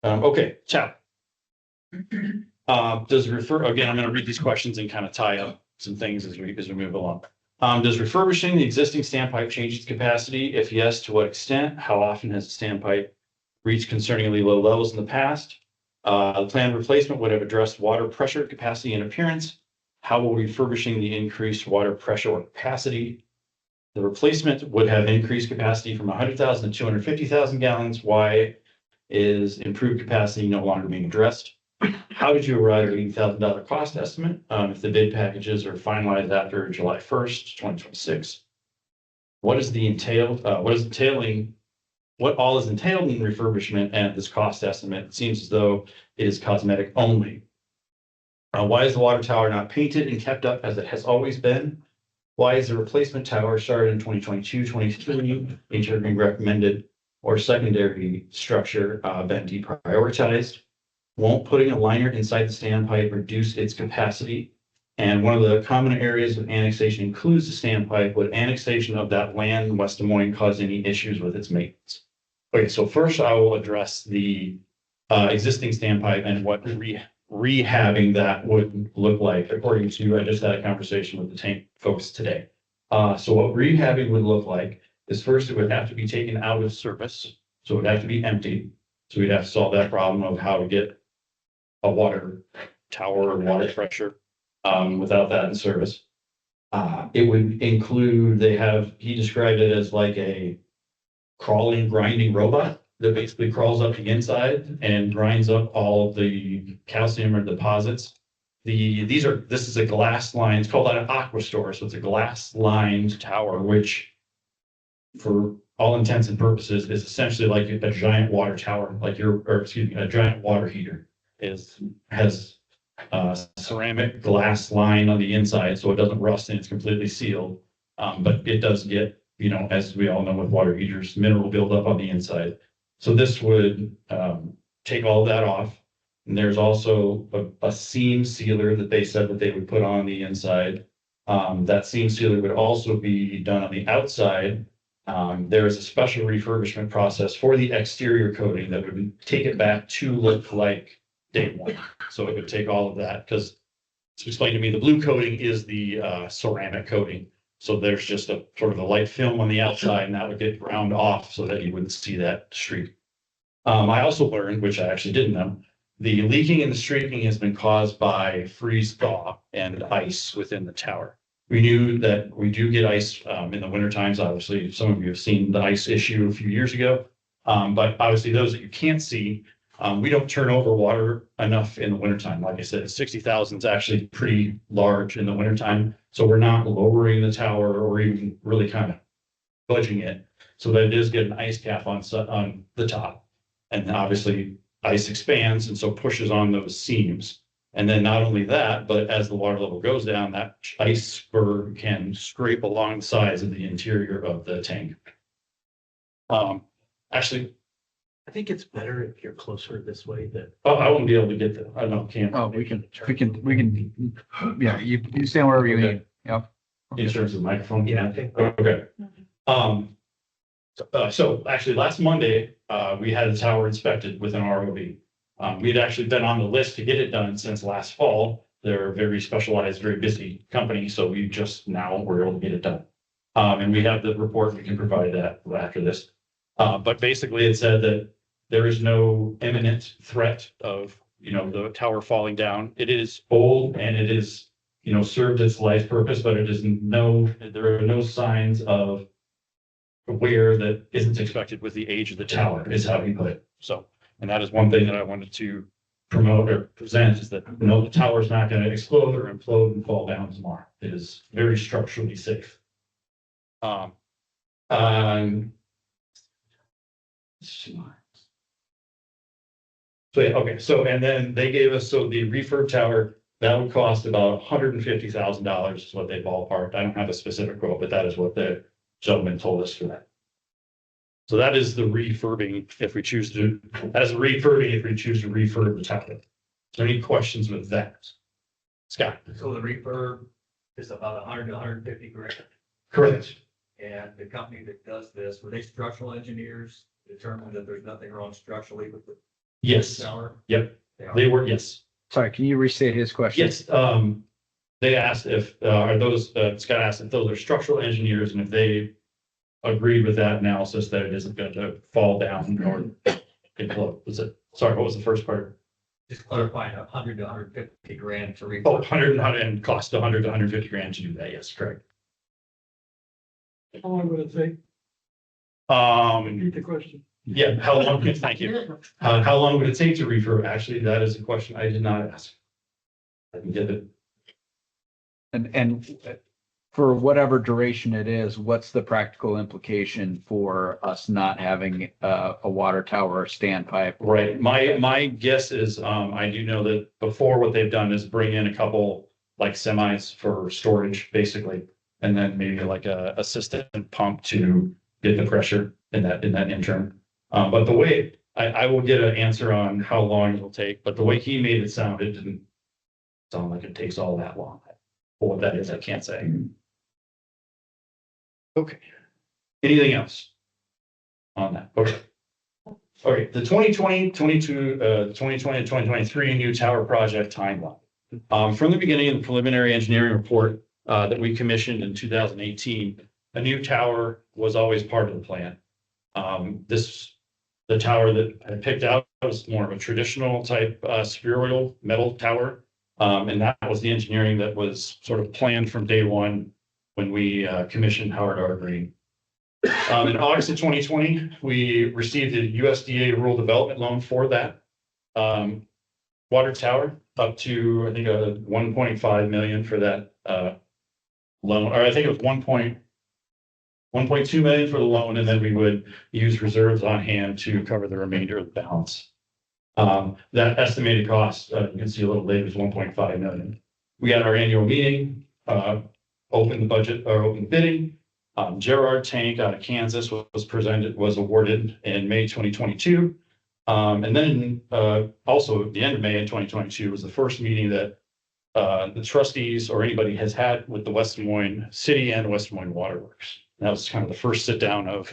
Okay, ciao. Does refer, again, I'm gonna read these questions and kind of tie up some things as we move along. Does refurbishing the existing standpipe change its capacity? If yes, to what extent? How often has the standpipe reached concerningly low levels in the past? The planned replacement would have addressed water pressure, capacity, and appearance. How will refurbishing the increased water pressure or capacity? The replacement would have increased capacity from 100,000 to 250,000 gallons. Why is improved capacity no longer being addressed? how did you arrive at $80,000 cost estimate? If the bid packages are finalized after July 1st, 2026. What is what all is entailed in refurbishment and this cost estimate? It seems as though it is cosmetic only. Why is the water tower not painted and kept up as it has always been? Why is the replacement tower started in 2022, 23, being recommended or secondary structure been deprioritized? Won't putting a liner inside the standpipe reduce its capacity? And one of the common areas of annexation includes the standpipe. Would annexation of that land in West Des Moines cause any issues with its maintenance? Okay, so first I will address the existing standpipe and what rehabbing that would look like according to, I just had a conversation with the tank folks today. So what rehabbing would look like is first it would have to be taken out of service. So it would have to be empty. So we'd have to solve that problem of how to get a water tower or water pressure without that in service. It would include, he described it as like a crawling, grinding robot that basically crawls up the inside and grinds up all of the calcium or deposits. This is a glass line. It's called an aqua store. So it's a glass lined tower, which for all intents and purposes is essentially like a giant water tower, a giant water heater has ceramic glass line on the inside, so it doesn't rust and it's completely sealed. But it does get, as we all know with water heaters, mineral buildup on the inside. So this would take all that off. And there's also a seam sealer that they said that they would put on the inside. That seam sealer would also be done on the outside. There is a special refurbishment process for the exterior coating that would take it back to look like day one. So it would take all of that because it's explained to me the blue coating is the ceramic coating. So there's just a sort of a light film on the outside and that would get ground off so that you wouldn't see that streak. I also learned, which I actually didn't know, the leaking and the streaking has been caused by freeze thaw and ice within the tower. We knew that we do get ice in the winter times. Obviously, some of you have seen the ice issue a few years ago. But obviously those that you can't see, we don't turn over water enough in the wintertime. Like I said, 60,000 is actually pretty large in the wintertime. So we're not lowering the tower or even really kind of budging it so that it does get an ice cap on the top. And obviously ice expands and so pushes on those seams. And then not only that, but as the water level goes down, that iceberg can scrape along the sides of the interior of the tank. Actually, I think it's better if you're closer this way than. I won't be able to get that. I don't can't. Oh, we can, yeah, you stand wherever you need. Yep. In terms of microphone? Yeah, I think. Okay. So actually last Monday, we had the tower inspected with an ROV. We'd actually been on the list to get it done since last fall. They're a very specialized, very busy company, so we just now were able to get it done. And we have the report, we can provide that after this. But basically it said that there is no imminent threat of, the tower falling down. It is old and it is, served its life purpose, but there are no signs of wear that isn't expected with the age of the tower, is how he put it. So, and that is one thing that I wanted to promote or present is that, the tower is not going to explode or implode and fall down tomorrow. It is very structurally safe. So, yeah, okay, so, and then they gave us, so the refurb tower, that would cost about $150,000 is what they ballparked. I don't have a specific quote, but that is what the gentleman told us for that. So that is the refurbing if we choose to, refurb the tower. Is there any questions with that? Scott? So the refurb is about 100 to 150 grand. Correct. And the company that does this, were they structural engineers, determined that there's nothing wrong structurally with the Yes. tower? Yep. They They are. were, yes. Sorry, can you restate his question? Yes, they asked if, Scott asked if those are structural engineers and if they agreed with that analysis that it isn't going to fall down or implode. Sorry, what was the first part? Just clarifying, 100 to 150 grand to refurb. 100 and cost 100 to 150 grand to do that. Yes, correct. How long would it take? Um, Repeat the question. Yeah, how long, thank you. How long would it take to refurb? Actually, that is a question I did not ask. I can get it. And for whatever duration it is, what's the practical implication for us not having a water tower or standpipe? Right. My guess is, I do know that before what they've done is bring in a couple like semis for storage, basically. And then maybe like a assistant pump to get the pressure in that interim. But the way, I will get an answer on how long it will take, but the way he made it sound, it didn't sound like it takes all that long. For what that is, I can't say. Okay. Anything else on that? Okay. Okay, the 2020, 2023 new tower project timeline. From the beginning of the preliminary engineering report that we commissioned in 2018, a new tower was always part of the plan. The tower that I picked out was more of a traditional type spheroidal metal tower. And that was the engineering that was sort of planned from day one when we commissioned Howard R. Green. In August of 2020, we received a USDA rural development loan for that water tower up to, I think, 1.5 million for that loan, or I think it was 1.2 million for the loan, and then we would use reserves on hand to cover the remainder of the balance. That estimated cost, you can see a little later, is 1.5 million. We had our annual meeting, open the budget or open bidding. Gerard Tank out of Kansas was awarded in May 2022. And then also at the end of May in 2022 was the first meeting that the trustees or anybody has had with the West Des Moines City and West Des Moines Waterworks. That was kind of the first sit down of,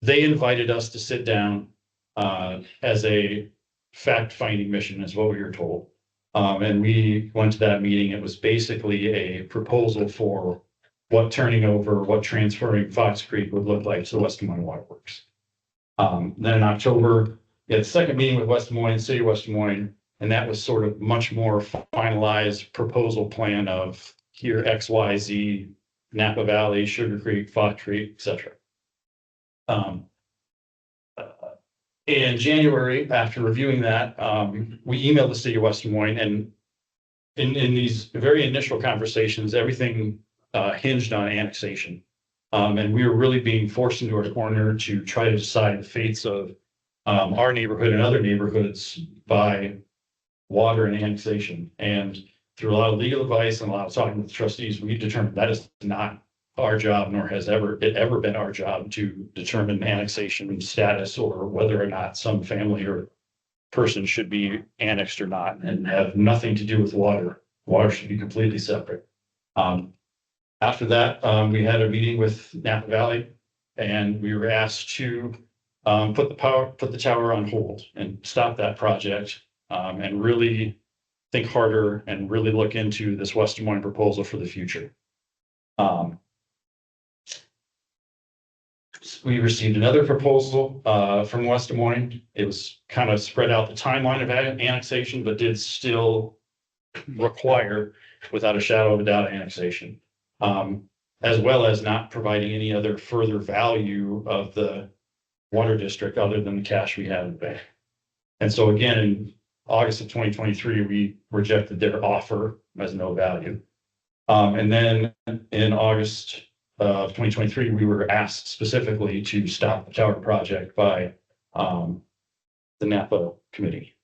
they invited us to sit down as a fact-finding mission is what we were told. And we went to that meeting. It was basically a proposal for what turning over, what transferring Fox Creek would look like to the West Des Moines Waterworks. Then in October, we had a second meeting with West Des Moines, City of West Des Moines, and that was sort of much more finalized proposal plan of here X, Y, Z, Napa Valley, Sugar Creek, Fox Creek, et cetera. In January, after reviewing that, we emailed the City of West Des Moines, and in these very initial conversations, everything hinged on annexation. And we were really being forced into a corner to try to decide the fates of our neighborhood and other neighborhoods by water and annexation. And through a lot of legal advice and a lot of talking with the trustees, we determined that is not our job, nor has it ever been our job to determine annexation status or whether or not some family or person should be annexed or not, and have nothing to do with water. Water should be completely separate. After that, we had a meeting with Napa Valley, and we were asked to put the tower on hold and stop that project, and really think harder and really look into this West Des Moines proposal for the future. We received another proposal from West Des Moines. It was kind of spread out the timeline of annexation, but did still require, without a shadow of a doubt, annexation. As well as not providing any other further value of the water district other than the cash we had in the bank. And so again, in August of 2023, we rejected their offer as no value. And then in August of 2023, we were asked specifically to stop the tower project by the Napa committee.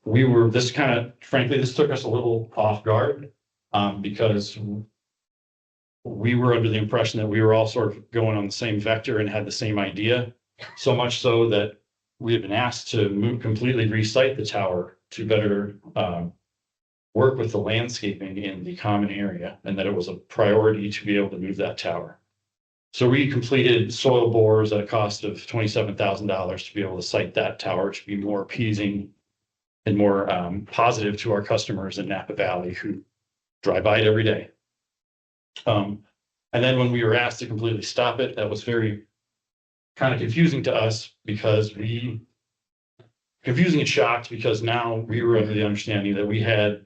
This took us a little off guard. Because we were under the impression that we were all sort of going on the same vector and had the same idea. So much so that we had been asked to completely resite the tower to better work with the landscaping in the common area, and that it was a priority to be able to move that tower. So we completed soil bores at a cost of $27,000 to be able to site that tower to be more appeasing and more positive to our customers in Napa Valley who drive by it every day. And then when we were asked to completely stop it, that was very kind of confusing to us confusing and shocked, because now we were under the understanding that we had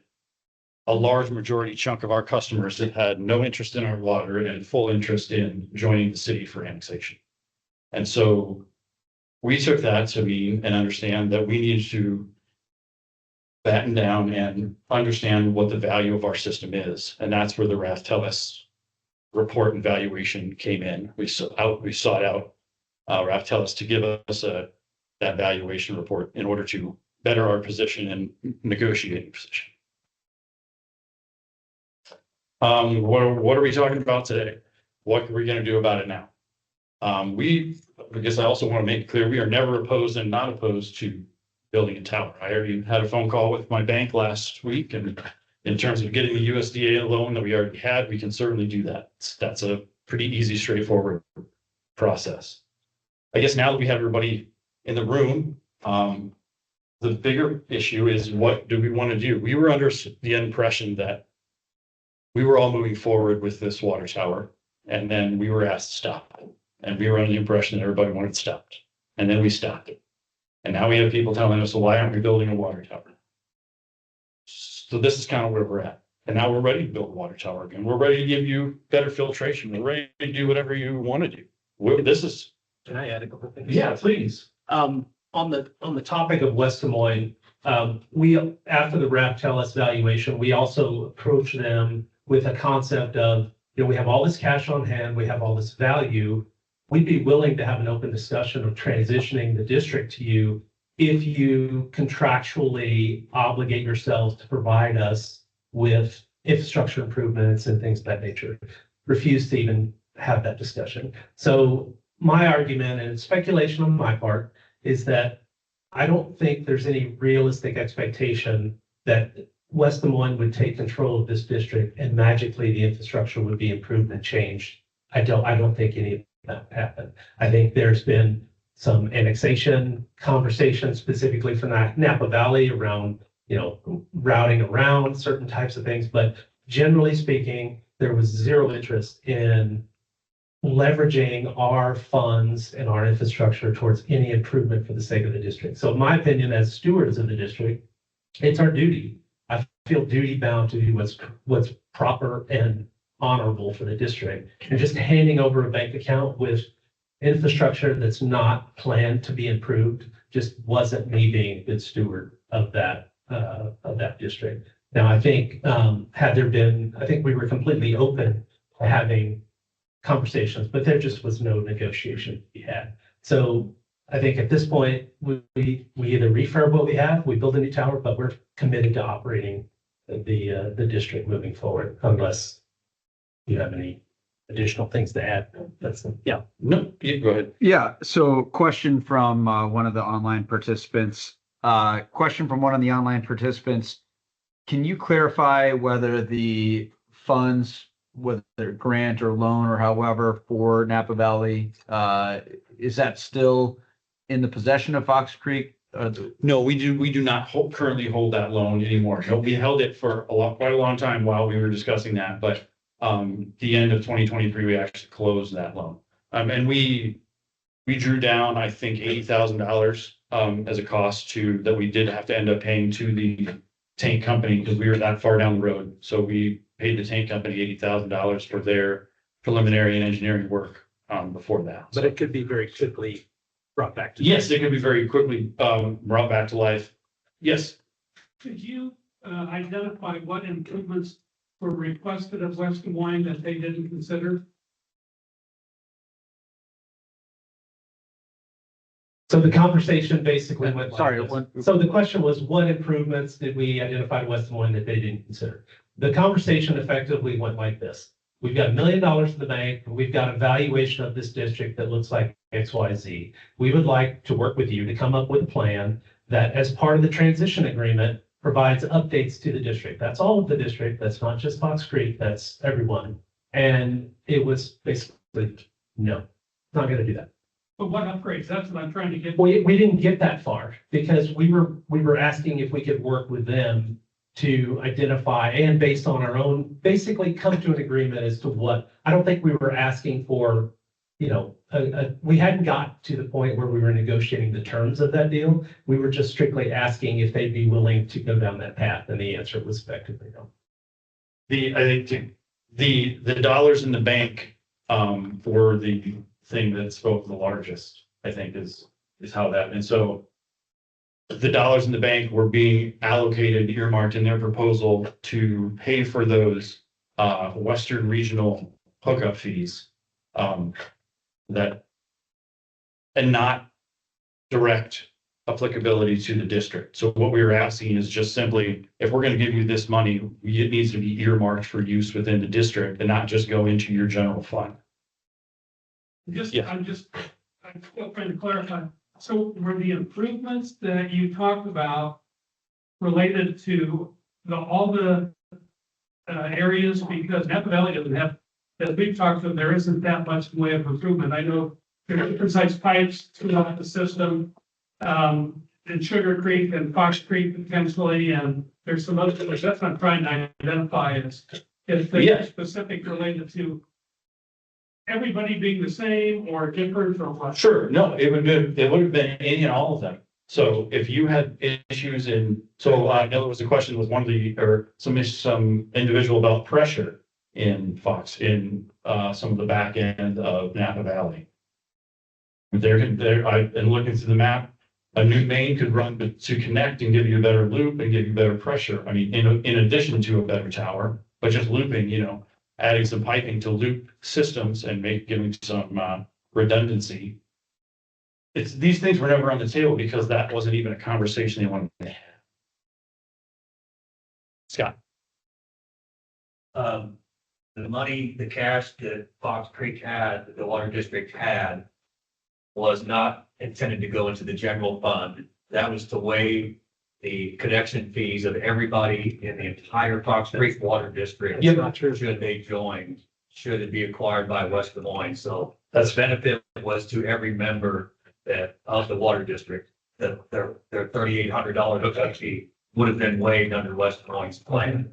a large majority chunk of our customers that had no interest in our water and full interest in joining the city for annexation. And so we took that to mean and understand that we needed to batten down and understand what the value of our system is. And that's where the Raftellus report and valuation came in. We sought out Raftellus to give us that valuation report in order to better our position and negotiating position. What are we talking about today? What are we going to do about it now? Because I also want to make it clear, we are never opposed and not opposed to building a tower. I already had a phone call with my bank last week, and in terms of getting the USDA loan that we already had, we can certainly do that. That's a pretty easy, straightforward process. I guess now that we have everybody in the room, the bigger issue is, what do we want to do? We were under the impression that we were all moving forward with this water tower, and then we were asked to stop. And we were under the impression that everybody wanted it stopped. And then we stopped it. And now we have people telling us, well, why aren't we building a water tower? So this is kind of where we're at. And now we're ready to build a water tower again. We're ready to give you better filtration. We're ready to do whatever you want to do. Can I add a couple things? Yeah, please. On the topic of West Des Moines, we, after the Raftellus valuation, we also approached them with a concept of, we have all this cash on hand, we have all this value. We'd be willing to have an open discussion of transitioning the district to you if you contractually obligate yourselves to provide us with infrastructure improvements and things of that nature. Refuse to even have that discussion. So my argument, and speculation on my part, is that I don't think there's any realistic expectation that West Des Moines would take control of this district and magically the infrastructure would be improved and changed. I don't think any of that would happen. I think there's been some annexation conversations specifically for Napa Valley around, routing around certain types of things. But generally speaking, there was zero interest in leveraging our funds and our infrastructure towards any improvement for the sake of the district. So in my opinion, as stewards of the district, it's our duty. I feel duty bound to do what's proper and honorable for the district. And just handing over a bank account with infrastructure that's not planned to be improved just wasn't me being a good steward of that district. Now, I think I think we were completely open to having conversations, but there just was no negotiation to be had. So I think at this point, we either refurb what we have, we build a new tower, but we're committed to operating the district moving forward, unless you have any additional things to add. Yeah. No, you go ahead. Yeah, so question from one of the online participants. Can you clarify whether the funds, whether grant or loan or however, for Napa Valley, is that still in the possession of Fox Creek? No, we do not currently hold that loan anymore. No, we held it for quite a long time while we were discussing that, but the end of 2023, we actually closed that loan. And we drew down, I think, $80,000 as a cost that we did have to end up paying to the tank company because we were that far down the road. So we paid the tank company $80,000 for their preliminary and engineering work before that. But it could be very quickly brought back to. Yes, it could be very quickly brought back to life. Yes. Could you identify what improvements were requested of West Des Moines that they didn't consider? So the conversation basically went like Sorry, this. So the question was, what improvements did we identify to West Des Moines that they didn't consider? The conversation effectively went like this. We've got $1 million in the bank. We've got a valuation of this district that looks like XYZ. We would like to work with you to come up with a plan that, as part of the transition agreement, provides updates to the district. That's all of the district. That's not just Fox Creek. That's everyone. And it was basically, no, not going to do that. But what upgrades? That's what I'm trying to get. We didn't get that far because we were asking if we could work with them to identify and based on our own, basically come to an agreement as to what. I don't think we were asking for, we hadn't got to the point where we were negotiating the terms of that deal. We were just strictly asking if they'd be willing to go down that path, and the answer was effectively no. I think the dollars in the bank for the thing that's both the largest, I think is how that, and so the dollars in the bank were being allocated, earmarked in their proposal to pay for those Western regional hookup fees. That and not direct applicability to the district. So what we were asking is just simply, if we're gonna give you this money, it needs to be earmarked for use within the district and not just go into your general fund. Yeah. I'm still trying to clarify. So were the improvements that you talked about related to all the areas? Because Napa Valley doesn't have, as we've talked to, there isn't that much in way of improvement. I know there are different size pipes throughout the system. In Sugar Creek and Fox Creek potentially, and there's some other things. That's what I'm trying to identify if they're specific related to everybody being the same or different from what? Sure, no, it would have been any and all of them. So if you had issues I know there was a question with one of some individual about pressure in Fox, in some of the back end of Napa Valley. I've been looking through the map, a new main could run to connect and give you a better loop and give you better pressure. I mean, in addition to a better tower, but just looping, adding some piping to loop systems and giving some redundancy. These things were never on the table because that wasn't even a conversation they wanted to have. Scott. The money, the cash that Fox Creek had, that the water district had, was not intended to go into the general fund. That was to waive the connection fees of everybody in the entire Fox Creek Water District. Yeah, not true. Should they join, should it be acquired by West Des Moines. So that's benefit was to every member of the water district, that their $3,800 hookup fee would have been waived under West Des Moines plan.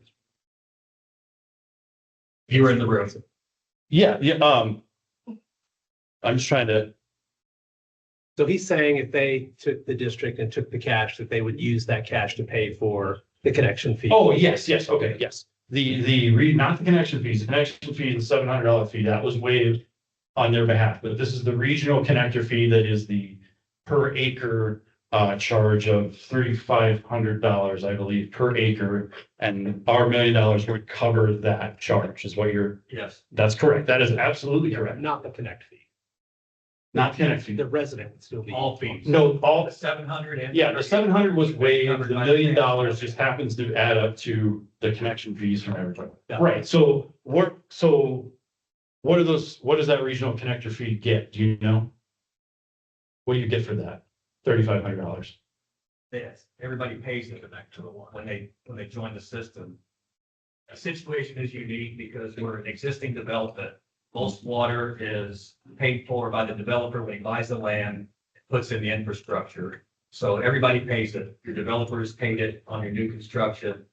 You were in the room. Yeah. I'm just trying to. So he's saying if they took the district and took the cash, that they would use that cash to pay for the connection fee. Oh, yes, okay, yes. Not the connection fees, the connection fee, the $700 fee, that was waived on their behalf, but this is the regional connector fee that is the per acre charge of $3,500, I believe, per acre. And our $1 million would cover that charge is what Yes. That's correct. That is absolutely correct. Not the connect fee. Not connect fee. The resident would still be. All fees. No, all, The 700 and. yeah, the 700 was waived. The $1 million just happens to add up to the connection fees from everybody. Yeah. Right, what does that regional connector fee get? Do you know? What do you get for that? $3,500. Yes, everybody pays it back to the one when they join the system. The situation is unique because we're an existing development. Most water is paid for by the developer when he buys the land, puts in the infrastructure. So everybody pays it. Your developers paid it on your new construction.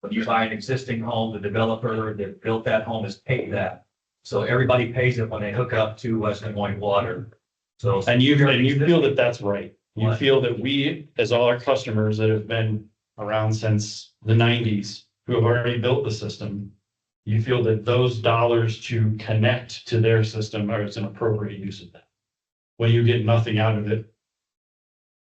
When you buy an existing home, the developer that built that home has paid that. So everybody pays it when they hook up to West Des Moines water. So. And you feel that that's right. You What? feel that we, as all our customers that have been around since the 90s, who have already built the system, you feel that those dollars to connect to their system are an appropriate use of that. When you get nothing out of it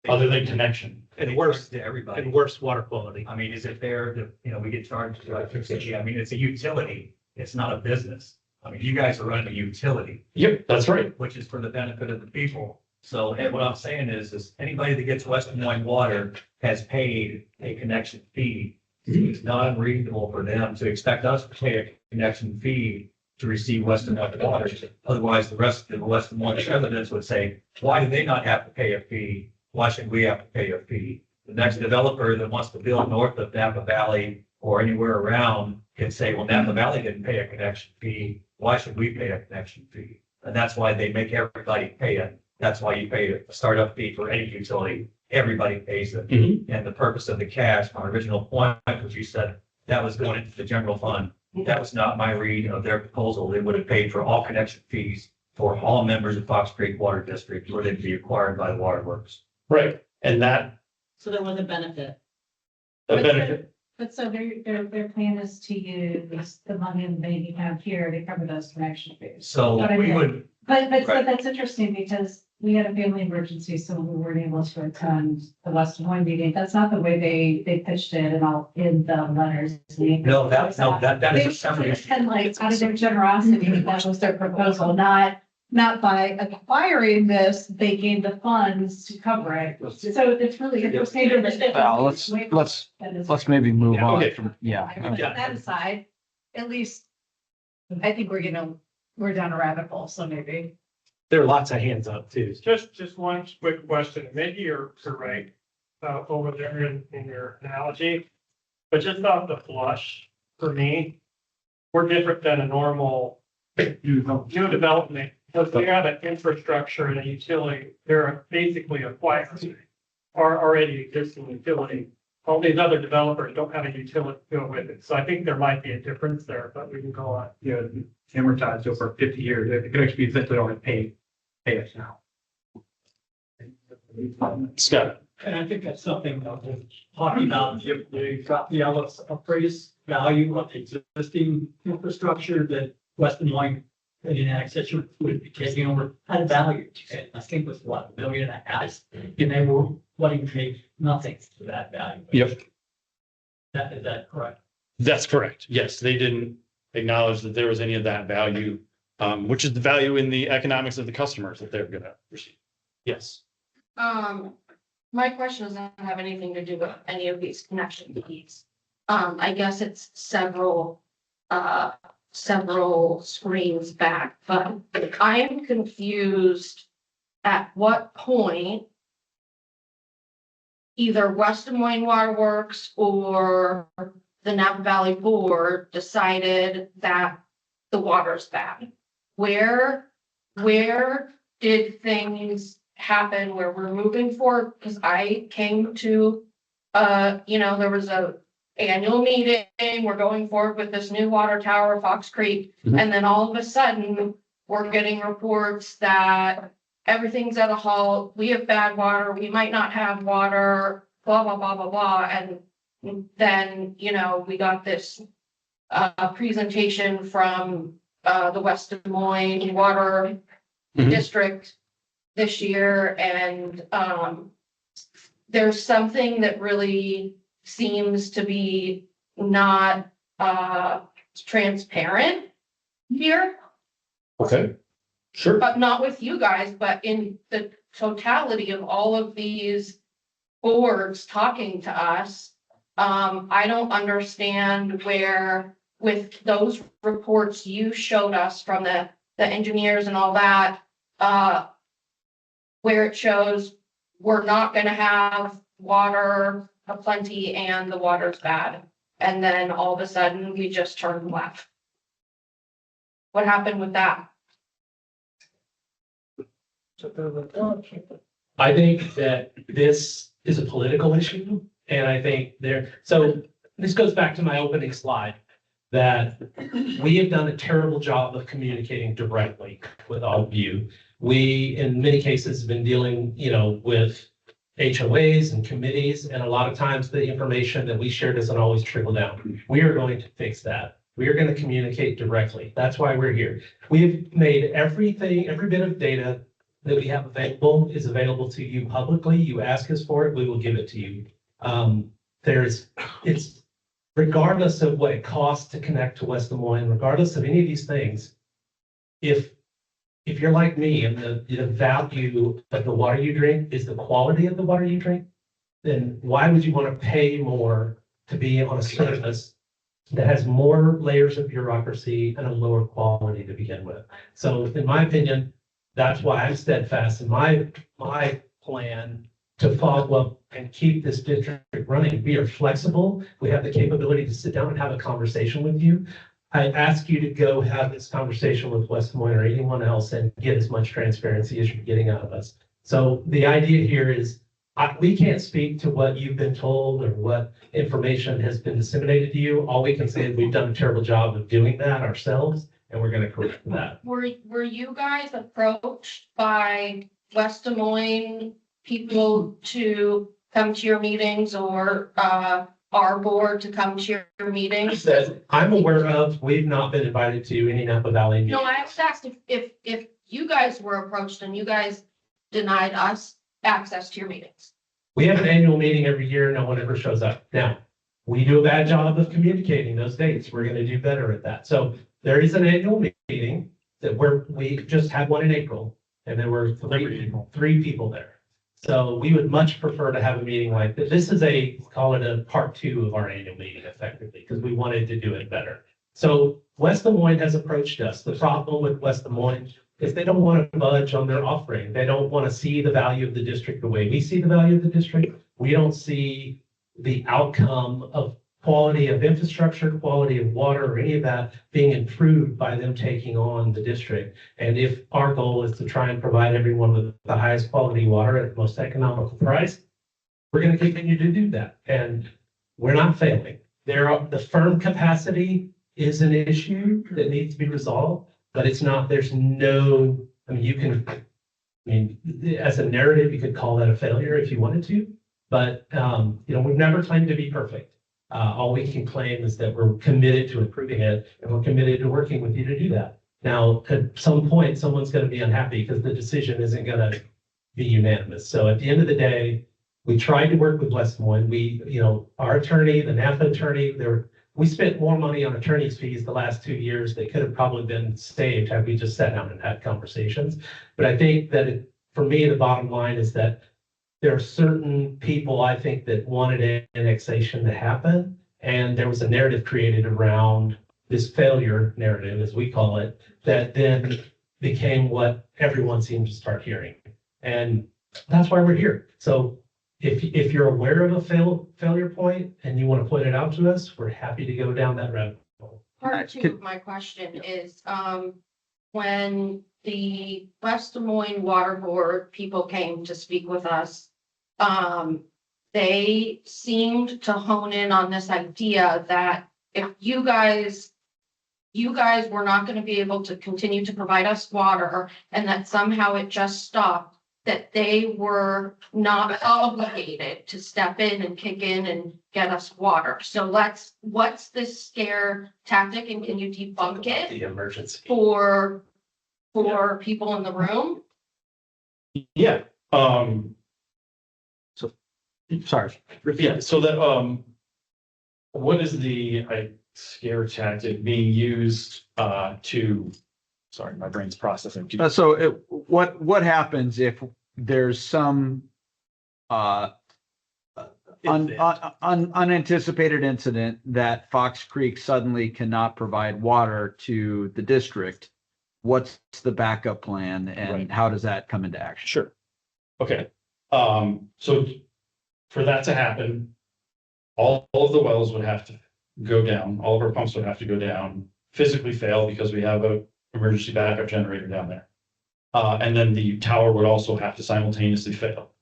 other than connection. And worse, to everybody. and worse water quality. I mean, is it fair to, we get charged electricity? I mean, it's a utility. It's not a business. I mean, you guys are running a utility, Yep, that's right. which is for the benefit of the people. So and what I'm saying is anybody that gets West Des Moines water has paid a connection fee. It's not unreasonable for them to expect us to pay a connection fee to receive West Des Moines water. Otherwise, the rest of the West Des Moines residents would say, why do they not have to pay a fee? Why should we have to pay a fee? The next developer that wants to build north of Napa Valley or anywhere around can say, well, Napa Valley didn't pay a connection fee. Why should we pay a connection fee? And that's why they make everybody pay it. That's why you pay a startup fee for any utility. Everybody pays it. Mhm. And the purpose of the cash, my original point, which you said that was going into the general fund. That was not my read of their proposal. They would have paid for all connection fees for all members of Fox Creek Water District were they to be acquired by the waterworks. Right, and that, So there was a benefit. a benefit, But so their plan is to use the money that they have here to cover those connection fees. So But I we mean- would, But that's interesting because we had a family emergency, so we weren't able to attend the West Des Moines meeting. That's not the way they pitched it and all in the letters. No, that is They a summary. and like out of their generosity, that was their proposal, not by acquiring this, they gave the funds to cover it. So it's really interesting. Val, let's maybe move on okay. from, yeah. Put that aside, at least, I think we're down a rabbit hole, so maybe. There are lots of hands up too. Just one quick question. Maybe you're right over there in your analogy. But just off the flush, for me, we're different than a normal new development. Because we have an infrastructure and a utility, they're basically acquired or already existing utility. All these other developers don't have a utility to go with it. So I think there might be a difference there, but we can go on. Amortized over 50 years. It could actually be essentially only pay us now. Scott, And I think that's something that we're talking about, if they got the appraised value of the existing infrastructure that West Des Moines and annexation would be taking over, had value. And I think it was what, $1.5 million? And they were wanting to make nothing for that value. Yep. Is that correct? That's correct. Yes, they didn't acknowledge that there was any of that value, which is the value in the economics of the customers that they're gonna receive. Yes. My question doesn't have anything to do with any of these connection fees. I guess it's several screens back, but I am confused at what point either West Des Moines Waterworks or the Napa Valley Board decided that the water's bad. Where did things happen where we're moving forward? Because I came to, there was a annual meeting, we're going forward with this new water tower, Fox Creek. Mhm. And then all of a sudden, we're getting reports that everything's at a halt, we have bad water, we might not have water, blah, blah, blah, blah, blah. And then, we got this presentation from the West Des Moines Water Mhm. District this year, and there's something that really seems to be not transparent here, Okay. Sure. but not with you guys, but in the totality of all of these boards talking to us. I don't understand where, with those reports you showed us from the engineers and all that, where it shows we're not gonna have water aplenty and the water's bad. And then all of a sudden, we just turned left. What happened with that? I think that this is a political issue, and I think so this goes back to my opening slide, that we have done a terrible job of communicating directly with all of you. We, in many cases, have been dealing, with HOAs and committees, and a lot of times the information that we share doesn't always trickle down. We are going to fix that. We are going to communicate directly. That's why we're here. We've made every bit of data that we have available is available to you publicly. You ask us for it, we will give it to you. It's regardless of what it costs to connect to West Des Moines, regardless of any of these things, if you're like me and the value of the water you drink is the quality of the water you drink, then why would you want to pay more to be on a service that has more layers of bureaucracy and a lower quality to begin with? So in my opinion, that's why I'm steadfast in my plan to follow up and keep this district running. We are flexible. We have the capability to sit down and have a conversation with you. I ask you to go have this conversation with West Des Moines or anyone else and get as much transparency as you're getting out of us. So the idea here is we can't speak to what you've been told or what information has been disseminated to you. All we can say is we've done a terrible job of doing that ourselves, and we're going to correct that. Were you guys approached by West Des Moines people to come to your meetings, or our board to come to your meetings? That I'm aware of, we've not been invited to any Napa Valley meetings. No, I was asked if you guys were approached and you guys denied us access to your meetings. We have an annual meeting every year. No one ever shows up. Now, we do a bad job of communicating those dates. We're gonna do better at that. So there is an annual meeting that we just had one in April, and there were three people there. So we would much prefer to have a meeting like this. This is call it a part 2 of our annual meeting effectively, because we wanted to do it better. So West Des Moines has approached us. The problem with West Des Moines is they don't want to budge on their offering. They don't want to see the value of the district the way we see the value of the district. We don't see the outcome of quality of infrastructure, quality of water, or any of that being improved by them taking on the district. And if our goal is to try and provide everyone with the highest quality water at the most economical price, we're going to continue to do that. And we're not failing. The firm capacity is an issue that needs to be resolved, but it's not, as a narrative, you could call that a failure if you wanted to, but, we've never claimed to be perfect. All we can claim is that we're committed to improving it, and we're committed to working with you to do that. Now, at some point, someone's going to be unhappy because the decision isn't going to be unanimous. So at the end of the day, we tried to work with West Des Moines. Our attorney, the Napa attorney, we spent more money on attorney's fees the last 2 years. They could have probably been saved had we just sat down and had conversations. But I think that for me, the bottom line is that there are certain people, I think, that wanted annexation to happen. And there was a narrative created around this failure narrative, as we call it, that then became what everyone seemed to start hearing. And that's why we're here. So if you're aware of a failure point and you want to point it out to us, we're happy to go down that rabbit hole. Part 2 of my question is, when the West Des Moines Water Board people came to speak with us, they seemed to hone in on this idea that if you guys were not going to be able to continue to provide us water, and that somehow it just stopped, that they were not obligated to step in and kick in and get us water. So what's this scare tactic, and can you debunk it The emergency. for people in the room? Yeah, Sorry. yeah, so that, what is the scare tactic being used, sorry, my brain's processing. So what happens if there's some unanticipated incident that Fox Creek suddenly cannot provide water to the district? What's the backup plan, and Right. how does that come into action? Sure. Okay, so for that to happen, all of the wells would have to go down, all of our pumps would have to go down, physically fail because we have a emergency backup generator down there. And then the tower would also have to simultaneously fail.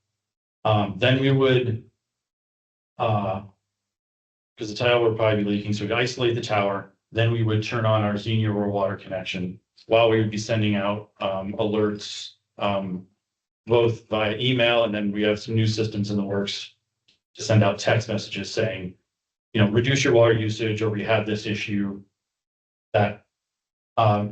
Then we would, because the tower would probably be leaking, so we'd isolate the tower, then we would turn on our Xenia rural water connection while we would be sending out alerts, both via email, and then we have some new systems in the works to send out text messages saying, reduce your water usage, or we have this issue that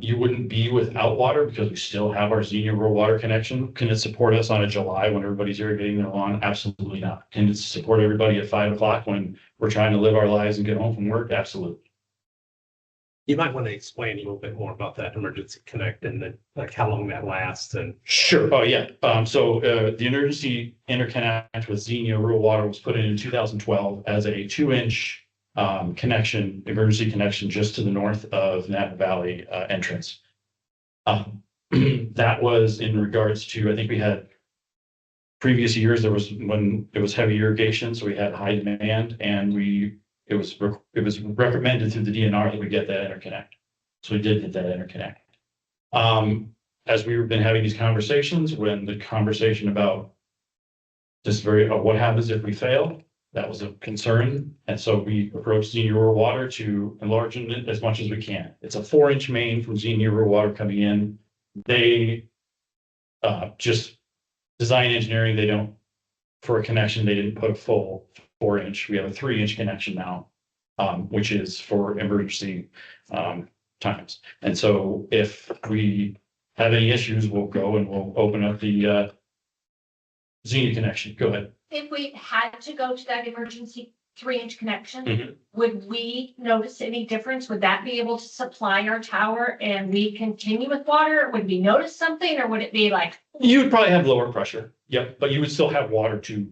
you wouldn't be without water because we still have our Xenia rural water connection. Can it support us on a July when everybody's irrigating their lawn? Absolutely not. Can it support everybody at 5 o'clock when we're trying to live our lives and get home from work? Absolutely. You might want to explain a little bit more about that emergency connect and then like how long that lasts and. Sure. Oh, yeah. So the emergency interconnect with Xenia rural water was put in 2012 as a 2-inch emergency connection just to the north of Napa Valley entrance. That was in regards to, I think we had previous years, when it was heavy irrigation, so we had high demand, and it was recommended through the DNR that we get that interconnect. So we did get that interconnect. As we've been having these conversations, when the conversation about what happens if we fail, that was a concern. And so we approached Xenia Rural Water to enlarge it as much as we can. It's a 4-inch main from Xenia Rural Water coming in. They just design engineering, for a connection, they didn't put a full 4-inch. We have a 3-inch connection now, which is for emergency times. And so if we have any issues, we'll go and we'll open up the Xenia connection. Go ahead. If we had to go to that emergency 3-inch connection, Mhm. would we notice any difference? Would that be able to supply our tower and we continue with water? Would we notice something or would it be like, You would probably have lower pressure, yep, but you would still have water to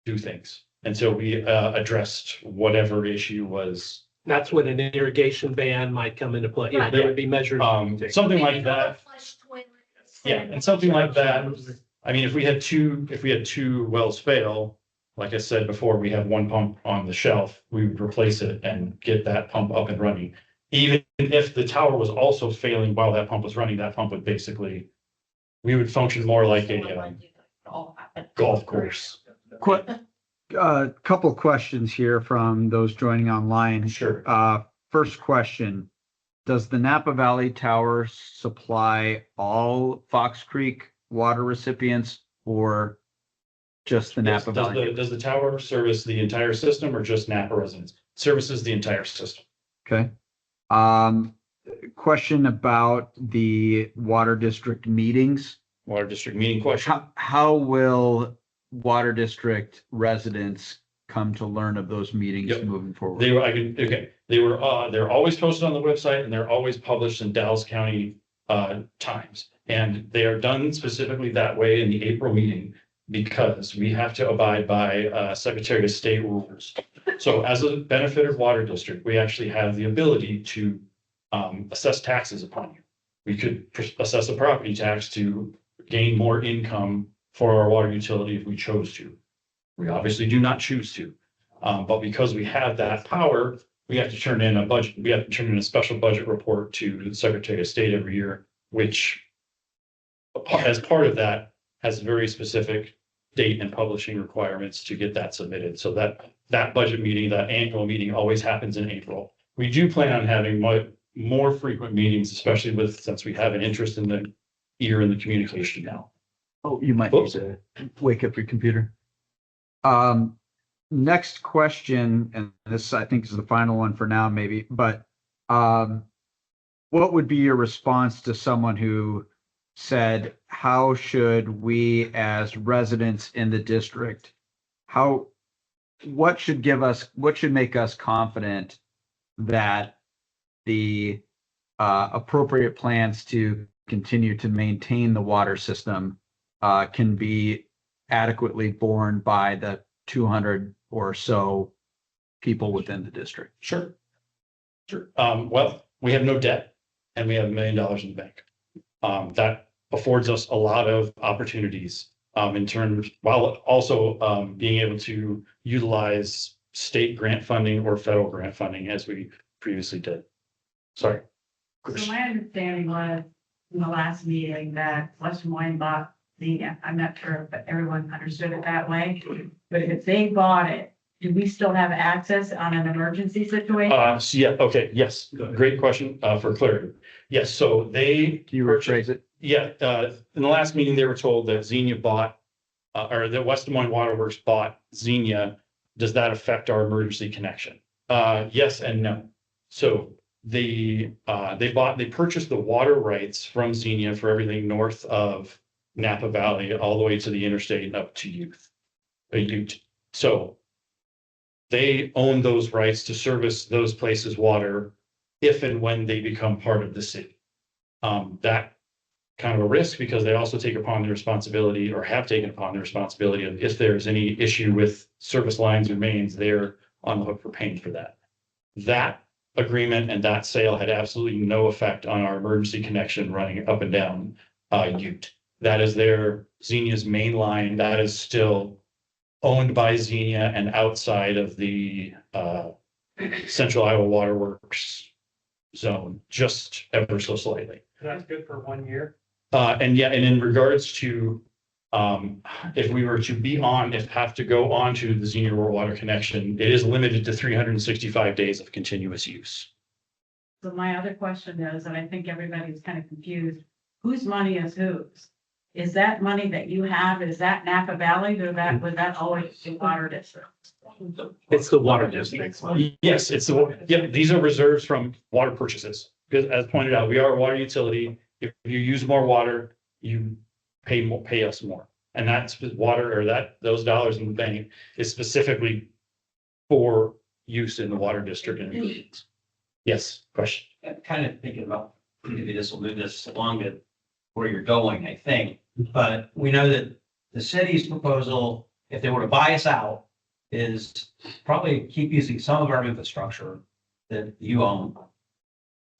do things. And so we addressed whatever issue was, That's when an irrigation ban might come into play. Right. There would be measures. something like that. flush toilets? Yeah, and something like that. I mean, if we had two wells fail, like I said before, we have one pump on the shelf, we would replace it and get that pump up and running. Even if the tower was also failing while that pump was running, that pump would basically, we would function more like a golf course. Couple questions here from those joining online. Sure. First question, does the Napa Valley Tower supply all Fox Creek water recipients or just the Yes, Napa Valley? does the tower service the entire system or just Napa residents? Services the entire system. Okay. Question about the water district meetings. Water district meeting question. How will water district residents come to learn of those meetings Yep. moving forward? They're always posted on the website and they're always published in Dallas County Times. And they are done specifically that way in the April meeting because we have to abide by Secretary of State rules. So as a benefited water district, we actually have the ability to assess taxes upon you. We could assess a property tax to gain more income for our water utility if we chose to. We obviously do not choose to. But because we have that power, we have to turn in a budget. We have to turn in a special budget report to the Secretary of State every year, which as part of that has very specific date and publishing requirements to get that submitted. So that budget meeting, that annual meeting always happens in April. We do plan on having more frequent meetings, especially since we have an interest in the ear and the communication now. Oh, you might need to wake up your computer. Next question, and this I think is the final one for now, maybe, but what would be your response to someone who said, how should we as residents in the district, what should make us confident that the appropriate plans to continue to maintain the water system can be adequately borne by the 200 or so people within the district? Sure. Well, we have no debt and we have $1 million in the bank. That affords us a lot of opportunities in terms, while also being able to utilize state grant funding or federal grant funding as we previously did. Sorry. So my understanding was in the last meeting that West Des Moines bought I'm not sure if everyone understood it that way, but if they bought it, do we still have access on an emergency situation? Yes, great question for clarity. Yes, so Can you rephrase it? Yeah, in the last meeting, they were told that Xenia bought, or the West Des Moines Waterworks bought Xenia. Does that affect our emergency connection? Yes and no. So they purchased the water rights from Xenia for everything north of Napa Valley, all the way to the interstate and up to Ute. So they own those rights to service those places water if and when they become part of the city. That kind of a risk because they also take upon the responsibility or have taken upon the responsibility of if there's any issue with service lines or mains, they're on the hook for paying for that. That agreement and that sale had absolutely no effect on our emergency connection running up and down Ute. That is Xenia's main line. That is still owned by Xenia and outside of the Central Iowa Waterworks zone, just ever so slightly. That's good for 1 year. And in regards to if we were to have to go on to the Xenia Rural Water Connection, it is limited to 365 days of continuous use. So my other question is, and I think everybody's kind of confused, whose money is whose? Is that money that you have, is that Napa Valley, or was that always the water district? It's the water district. Yes, these are reserves from water purchases. Because as pointed out, we are a water utility. If you use more water, you pay us more. And that's water, or those dollars in the bank is specifically for use in the water district and improvements. Yes, question. I'm kind of thinking about, maybe this will move this along to where you're going, I think. But we know that the city's proposal, if they were to buy us out, is probably keep using some of our infrastructure that you own.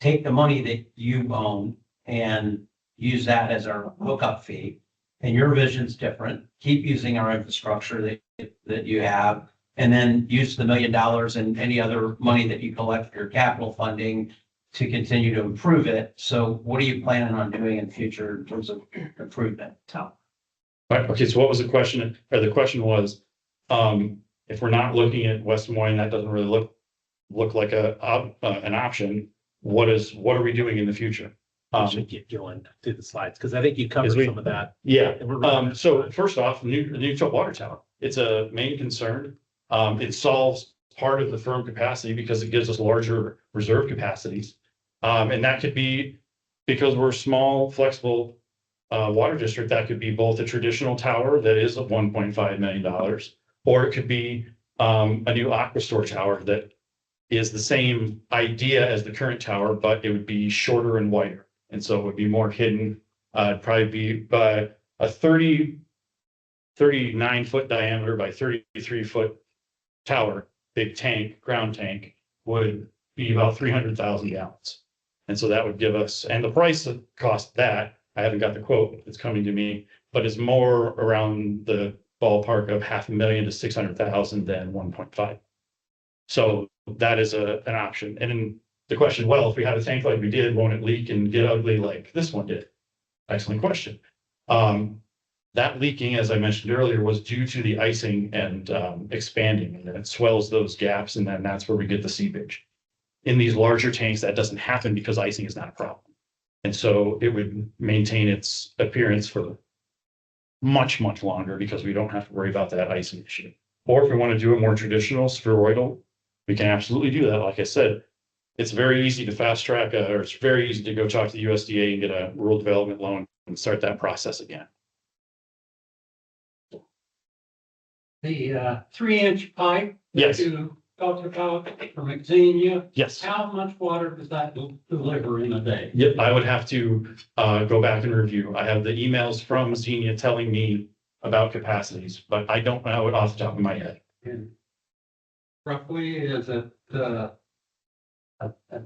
Take the money that you own and use that as our hookup fee. And your vision's different. Keep using our infrastructure that you have, and then use the $1 million and any other money that you collect for your capital funding to continue to improve it. So what are you planning on doing in the future in terms of improvement? Right, okay, so what was the question? Or the question was, if we're not looking at West Des Moines, that doesn't really look like an option. What are we doing in the future? Should get going through the slides, because I think you covered some of that. Yeah, And we're really- so first off, new water tower, it's a main concern. It solves part of the firm capacity because it gives us larger reserve capacities. And that could be because we're a small, flexible water district. That could be both a traditional tower that is of $1.5 million, or it could be a new aqua store tower that is the same idea as the current tower, but it would be shorter and wider. And so it would be more hidden. It'd probably be by a 39-foot diameter by 33-foot tower, big tank, ground tank, would be about 300,000 gallons. And so that would give us, and the price that cost that, I haven't got the quote, it's coming to me, but is more around the ballpark of $500,000 to 600,000 than 1.5. So that is an option. And then the question, well, if we have a tank like we did, won't it leak and get ugly like this one did? Excellent question. That leaking, as I mentioned earlier, was due to the icing and expanding, and then it swells those gaps, and then that's where we get the seepage. In these larger tanks, that doesn't happen because icing is not a problem. And so it would maintain its appearance for much, much longer because we don't have to worry about that icing issue. Or if we want to do a more traditional spheroidal, we can absolutely do that. Like I said, it's very easy to fast track, or it's very easy to go talk to the USDA and get a rural development loan and start that process again. The 3-inch pipe. Yes. That you talked about from Xenia, Yes. how much water does that deliver in a day? Yep, I would have to go back and review. I have the emails from Xenia telling me about capacities, but I don't know it off the top of my head. And roughly, is it a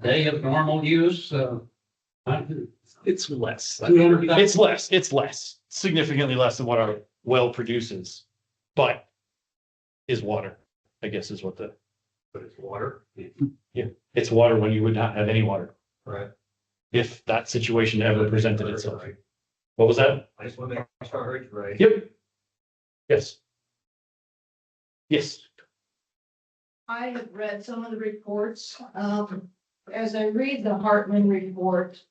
day of normal use? It's less. 200,000? It's less, significantly less than what our well produces, but is water, I guess is what the. But it's water. Yeah, it's water when you would not have any water, Right. if that situation ever presented itself. What was that? I just want to make sure I heard you right. Yep. Yes. Yes. I have read some of the reports. As I read the Hartman report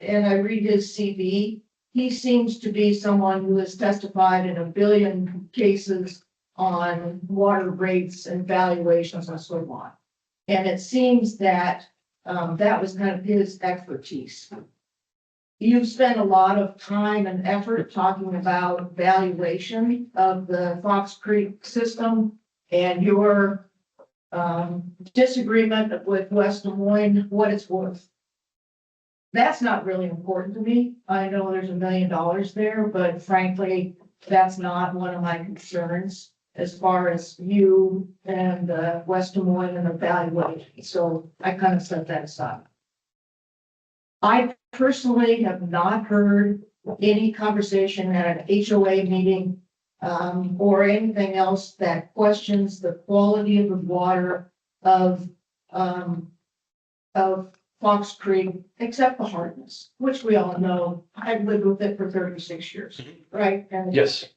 and I read his CV, he seems to be someone who has testified in 1 billion cases on water rates and valuations and so on. And it seems that that was kind of his expertise. You've spent a lot of time and effort talking about valuation of the Fox Creek system and your disagreement with West Des Moines, what it's worth. That's not really important to me. I know there's $1 million there, but frankly, that's not one of my concerns as far as you and West Des Moines and evaluation. So I kind of set that aside. I personally have not heard any conversation at an HOA meeting or anything else that questions the quality of the water of Fox Creek, except the hardness, which we all know. I've lived with it for 36 years, right? And Yes.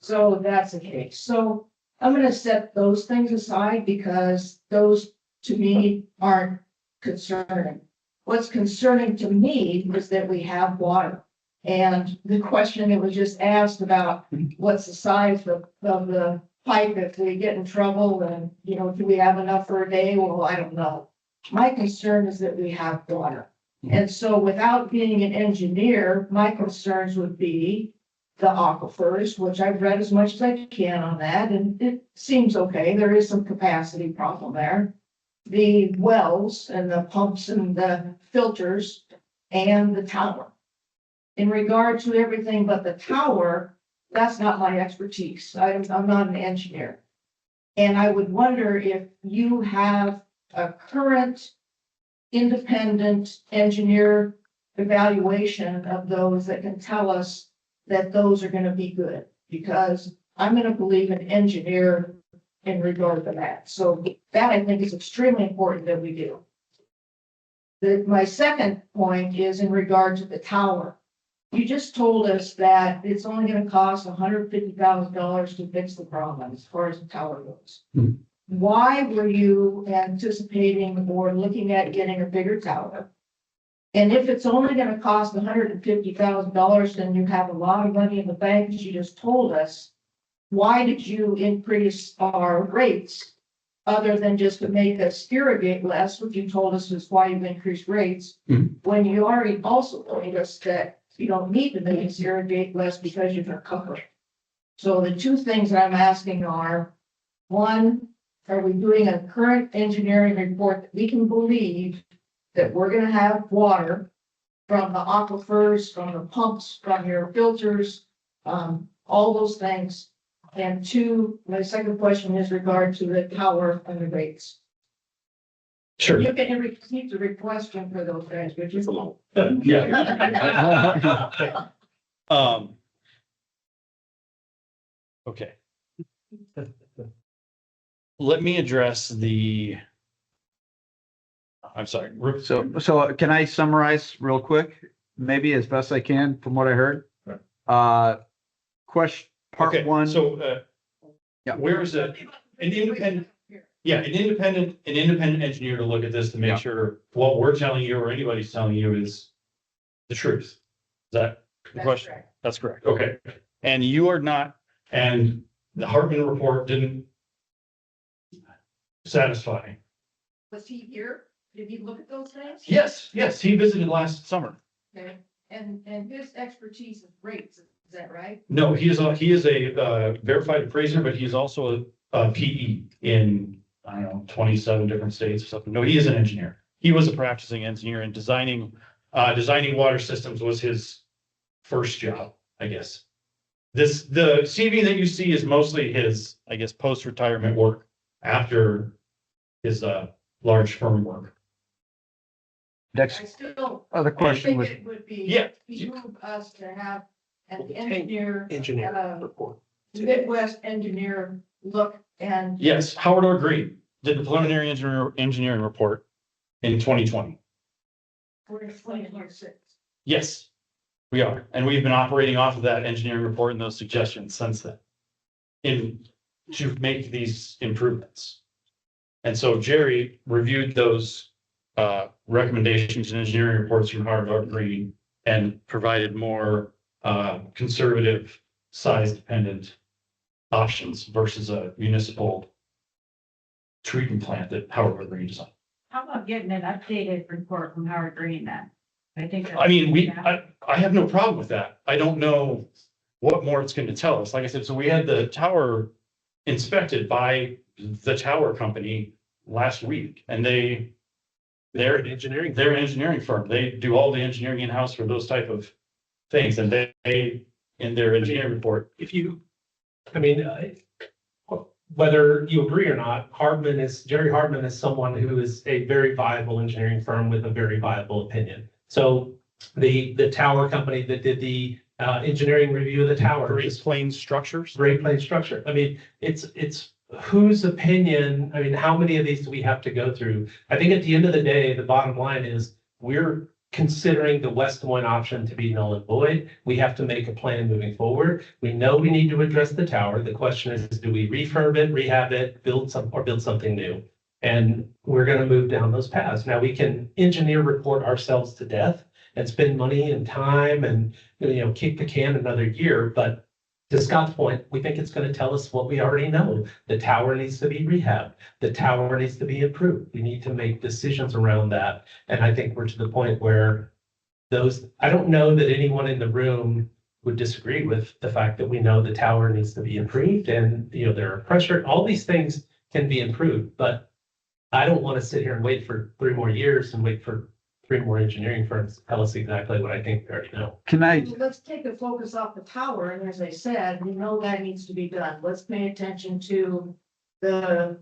So that's the case. So I'm gonna set those things aside because those to me aren't concerning. What's concerning to me is that we have water. And the question that was just asked about what's the size of the pipe if we get in trouble and, do we have enough for a day? Well, I don't know. My concern is that we have water. And so without being an engineer, my concerns would be the aquifers, which I've read as much as I can on that, and it seems okay. There is some capacity problem there. The wells and the pumps and the filters and the tower. In regard to everything but the tower, that's not my expertise. I'm not an engineer. And I would wonder if you have a current independent engineer evaluation of those that can tell us that those are gonna be good, because I'm gonna believe an engineer in regard to that. So that I think is extremely important that we do. My second point is in regard to the tower. You just told us that it's only gonna cost $150,000 to fix the problem as far as the tower goes. Why were you anticipating or looking at getting a bigger tower? And if it's only gonna cost $150,000, then you have a lot of money in the bank, as you just told us. Why did you increase our rates? Other than just to make us irrigate less, which you told us is why you've increased rates. When you already also told us that you don't need to make us irrigate less because you're gonna cover it. So the two things that I'm asking are, one, are we doing a current engineering report that we can believe that we're gonna have water from the aquifers, from the pumps, from your filters, all those things? And two, my second question is regard to the tower and the rates. Sure. You can repeat the requestion for those things, would you? Yeah. Okay. Let me address I'm sorry. So can I summarize real quick, maybe as best I can from what I heard? Question, part Okay, one. so, Yeah. where is an independent engineer to look at this to make sure what we're telling you or anybody's telling you is the truth? Is that the That's question? correct. That's correct. Okay. And you are not, and the Hartman report didn't satisfy. Was he here? Did he look at those things? Yes, he visited last summer. Okay, and his expertise is rates, is that right? No, he is a verified appraiser, but he's also a PE in, I don't know, 27 different states or something. No, he is an engineer. He was a practicing engineer, and designing water systems was his first job, I guess. The CV that you see is mostly his, I guess, post-retirement work after his large firm work. Next, I still other think question was, it would be. Yeah. Behoove us to have an Engineer engineer, report. Midwest engineer look and. Yes, Howard R. Green did the preliminary engineering report in 2020. We're in 2026. Yes, we are. And we've been operating off of that engineering report and those suggestions since then to make these improvements. And so Jerry reviewed those recommendations and engineering reports from Howard R. Green and provided more conservative size dependent options versus a municipal treatment plant that Howard R. Green designed. How about getting an updated report from Howard Green then? I think. I mean, I have no problem with that. I don't know what more it's going to tell us. Like I said, so we had the tower inspected by the tower company last week, and they're an engineering firm. They do all the engineering in-house for those type of things, and they in their engineering report. Whether you agree or not, Jerry Hardman is someone who is a very viable engineering firm with a very viable opinion. So the tower company that did the engineering review of the tower. Great Plains Structures. Great Plains Structure. I mean, it's whose opinion, I mean, how many of these do we have to go through? I think at the end of the day, the bottom line is we're considering the West Des Moines option to be null and void. We have to make a plan moving forward. We know we need to address the tower. The question is, do we refurb it, rehab it, build something new? And we're going to move down those paths. Now we can engineer report ourselves to death and spend money and time and, kick the can another year. But to Scott's point, we think it's gonna tell us what we already know. The tower needs to be rehabbed. The tower needs to be improved. We need to make decisions around that. And I think we're to the point where I don't know that anyone in the room would disagree with the fact that we know the tower needs to be improved and, there are pressure, all these things can be improved, but I don't want to sit here and wait for 3 more years and wait for 3 more engineering firms to tell us exactly what I think we already know. Can I, Let's take the focus off the tower, and as I said, we know that needs to be done. Let's pay attention to the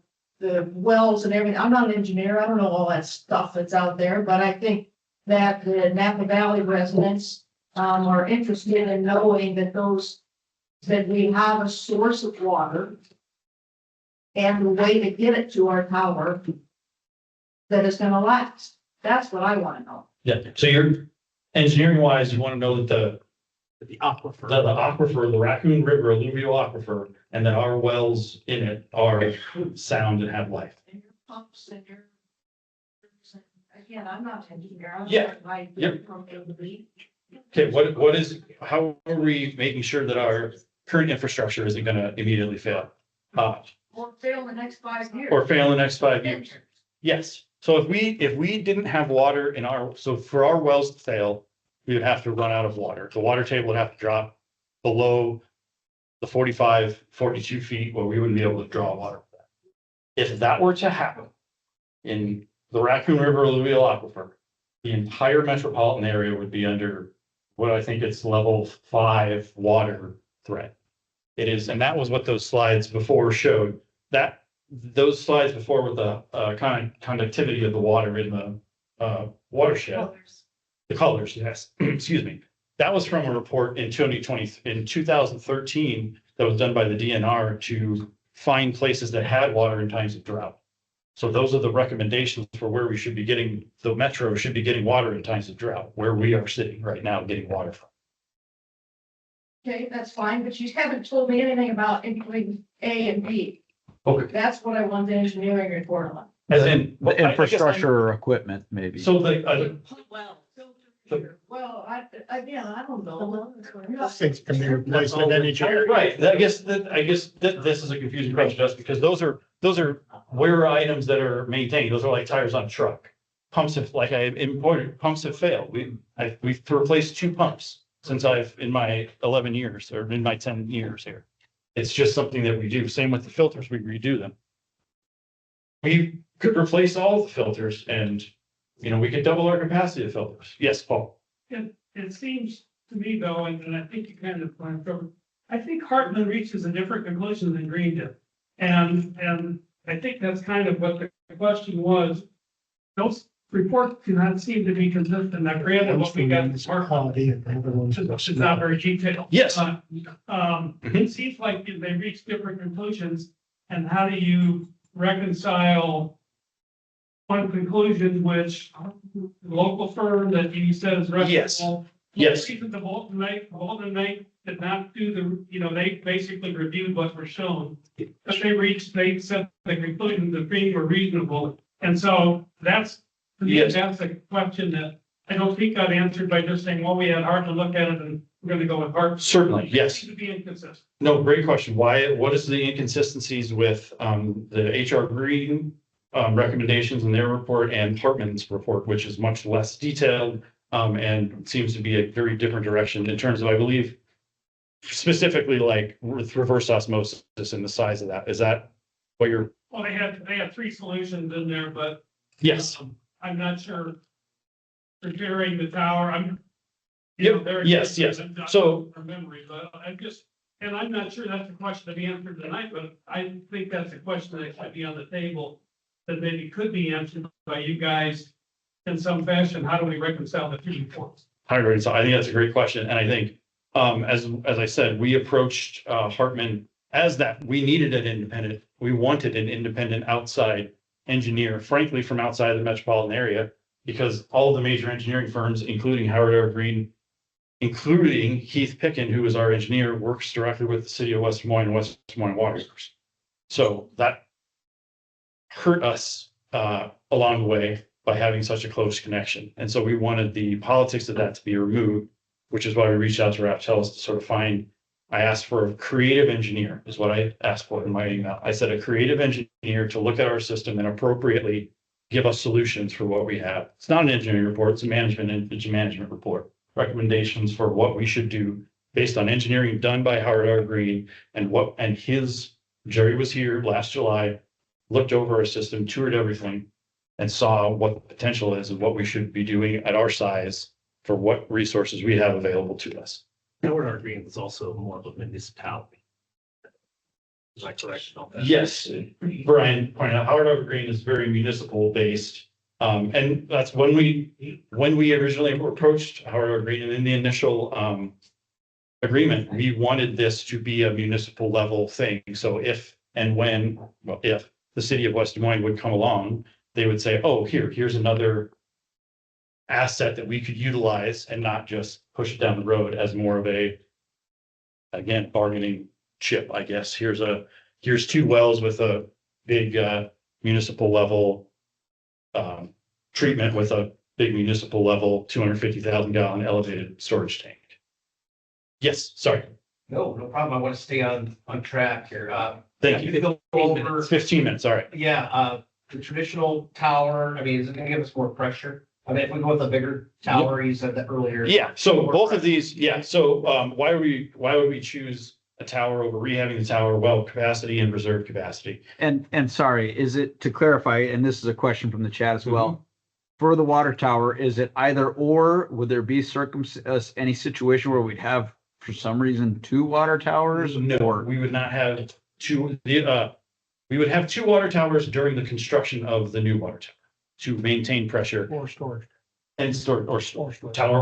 wells and everything. I'm not an engineer, I don't know all that stuff that's out there, but I think that the Napa Valley residents are interested in knowing that we have a source of water and the way to get it to our tower that is gonna last. That's what I wanna know. Yeah, so you're, engineering wise, you want to know that The aquifer. the aquifer, the Raccoon River alluvial aquifer, and that our wells in it are sound and have life. And your pumps and your. Again, I'm not an engineer. I'm Yeah, not like yep. from A to B. Okay, how are we making sure that our current infrastructure isn't gonna immediately fail? Or fail in the next 5 years. Or fail in the next 5 years? Yes, so if we didn't have water so for our wells to fail, we would have to run out of water. The water table would have to drop below the 45, 42 feet where we wouldn't be able to draw water. If that were to happen in the Raccoon River alluvial aquifer, the entire metropolitan area would be under what I think it's level 5 water threat. It is, and that was what those slides before showed. Those slides before with the conductivity of the water in the watershed. The colors, yes, excuse me. That was from a report in 2013 that was done by the DNR to find places that had water in times of drought. So those are the recommendations for where we should be getting, the metro should be getting water in times of drought, where we are sitting right now getting water from. Okay, that's fine, but you haven't told me anything about including A and B. Okay. That's what I want the engineering report on. As in. the infrastructure or equipment, maybe? So Well, I don't know. Things can be replaced at any time. Right, I guess this is a confusing question, just because those are wear items that are maintained. Those are like tires on a truck. Pumps have, like I imported, pumps have failed. We've replaced 2 pumps since in my 11 years or in my 10 years here. It's just something that we do. Same with the filters, we redo them. We could replace all the filters and, we could double our capacity of filters. Yes, Paul. It seems to me though, and I think you kind of went over, I think Hartman reaches a different conclusion than Green did. And I think that's kind of what the question was. Those reports do not seem to be consistent. Now granted, what we got is Quality and the other ones. it's not very detailed. Yes. It seems like they reach different conclusions. And how do you reconcile one conclusion, which the local firm that you said is reputable? Yes. The Bolton Knight did not do they basically reviewed what was shown. But they said the conclusion the fees were reasonable. And so that's a question that I don't think got answered by just saying, well, we had hard to look at it and we're going to go with hard. Certainly, yes. To be inconsistent. No, great question. What is the inconsistencies with the HR Green recommendations in their report and Hartman's report, which is much less detailed and seems to be a very different direction in terms of, I believe, specifically like with reverse osmosis and the size of that. Is that what you're? Well, they had 3 solutions in there, but Yes. I'm not sure. Repairing the tower, Yes. So from memory, but I'm not sure that's a question to be answered tonight, but I think that's a question that should be on the table. That maybe could be answered by you guys in some fashion. How do we reconcile the 2 reports? I think that's a great question. And I think, as I said, we approached Hartman as that we wanted an independent outside engineer, frankly, from outside the metropolitan area, because all of the major engineering firms, including Howard R. Green, including Heath Picken, who is our engineer, works directly with the city of West Des Moines and West Des Moines Water Works. So that hurt us along the way by having such a close connection. And so we wanted the politics of that to be removed, which is why we reached out to Raptellus to sort of find I asked for a creative engineer is what I asked for in my email. I said a creative engineer to look at our system and appropriately give us solutions for what we have. It's not an engineering report, it's a management report. Recommendations for what we should do based on engineering done by Howard R. Green and Jerry was here last July, looked over our system, toured everything, and saw what the potential is and what we should be doing at our size for what resources we have available to us. Howard R. Green is also more of a municipality. Is that correct? Yes, Brian pointed out, Howard R. Green is very municipal based. And that's when we originally approached Howard R. Green and in the initial agreement, we wanted this to be a municipal level thing. So if the city of West Des Moines would come along, they would say, oh, here's another asset that we could utilize and not just push it down the road as more of a, again, bargaining chip, I guess. Here's two wells with a big municipal level treatment with a big municipal level, 250,000 gallon elevated storage tank. Yes, sorry. No problem. I want to stay on track here. Thank you. Go over, 15 minutes, all right. yeah, the traditional tower, I mean, is it gonna give us more pressure? I mean, if we go with a bigger tower, you said that earlier. Yeah, so both of these, why would we choose a tower over rehabbing the tower? Well, capacity and reserve capacity. And sorry, is it, to clarify, and this is a question from the chat as well. For the water tower, is it either or? Would there be any situation where we'd have, for some reason, two water towers? No, we would not have two, we would have two water towers during the construction of the new water tower to maintain pressure Or storage. and tower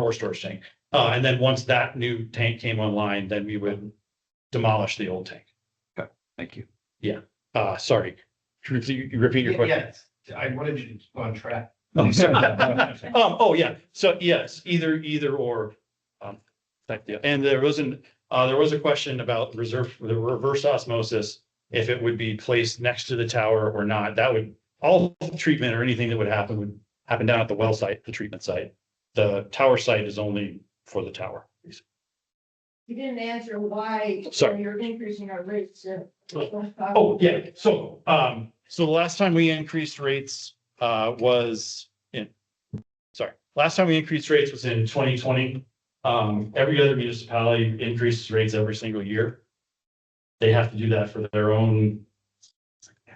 or storage tank. And then once that new tank came online, then we would demolish the old tank. Okay, thank you. Sorry. You repeat your question? Yes, I wanted you to go on track. Oh, sorry. Yeah. So yes, either or. And there was a question about the reverse osmosis, if it would be placed next to the tower or not. That would, all treatment or anything that would happen down at the well site, the treatment site. The tower site is only for the tower. You didn't answer why Sorry. you're increasing our rates. Oh, yeah. So the last time we increased rates was in 2020. Every other municipality increases rates every single year. They have to do that for their own.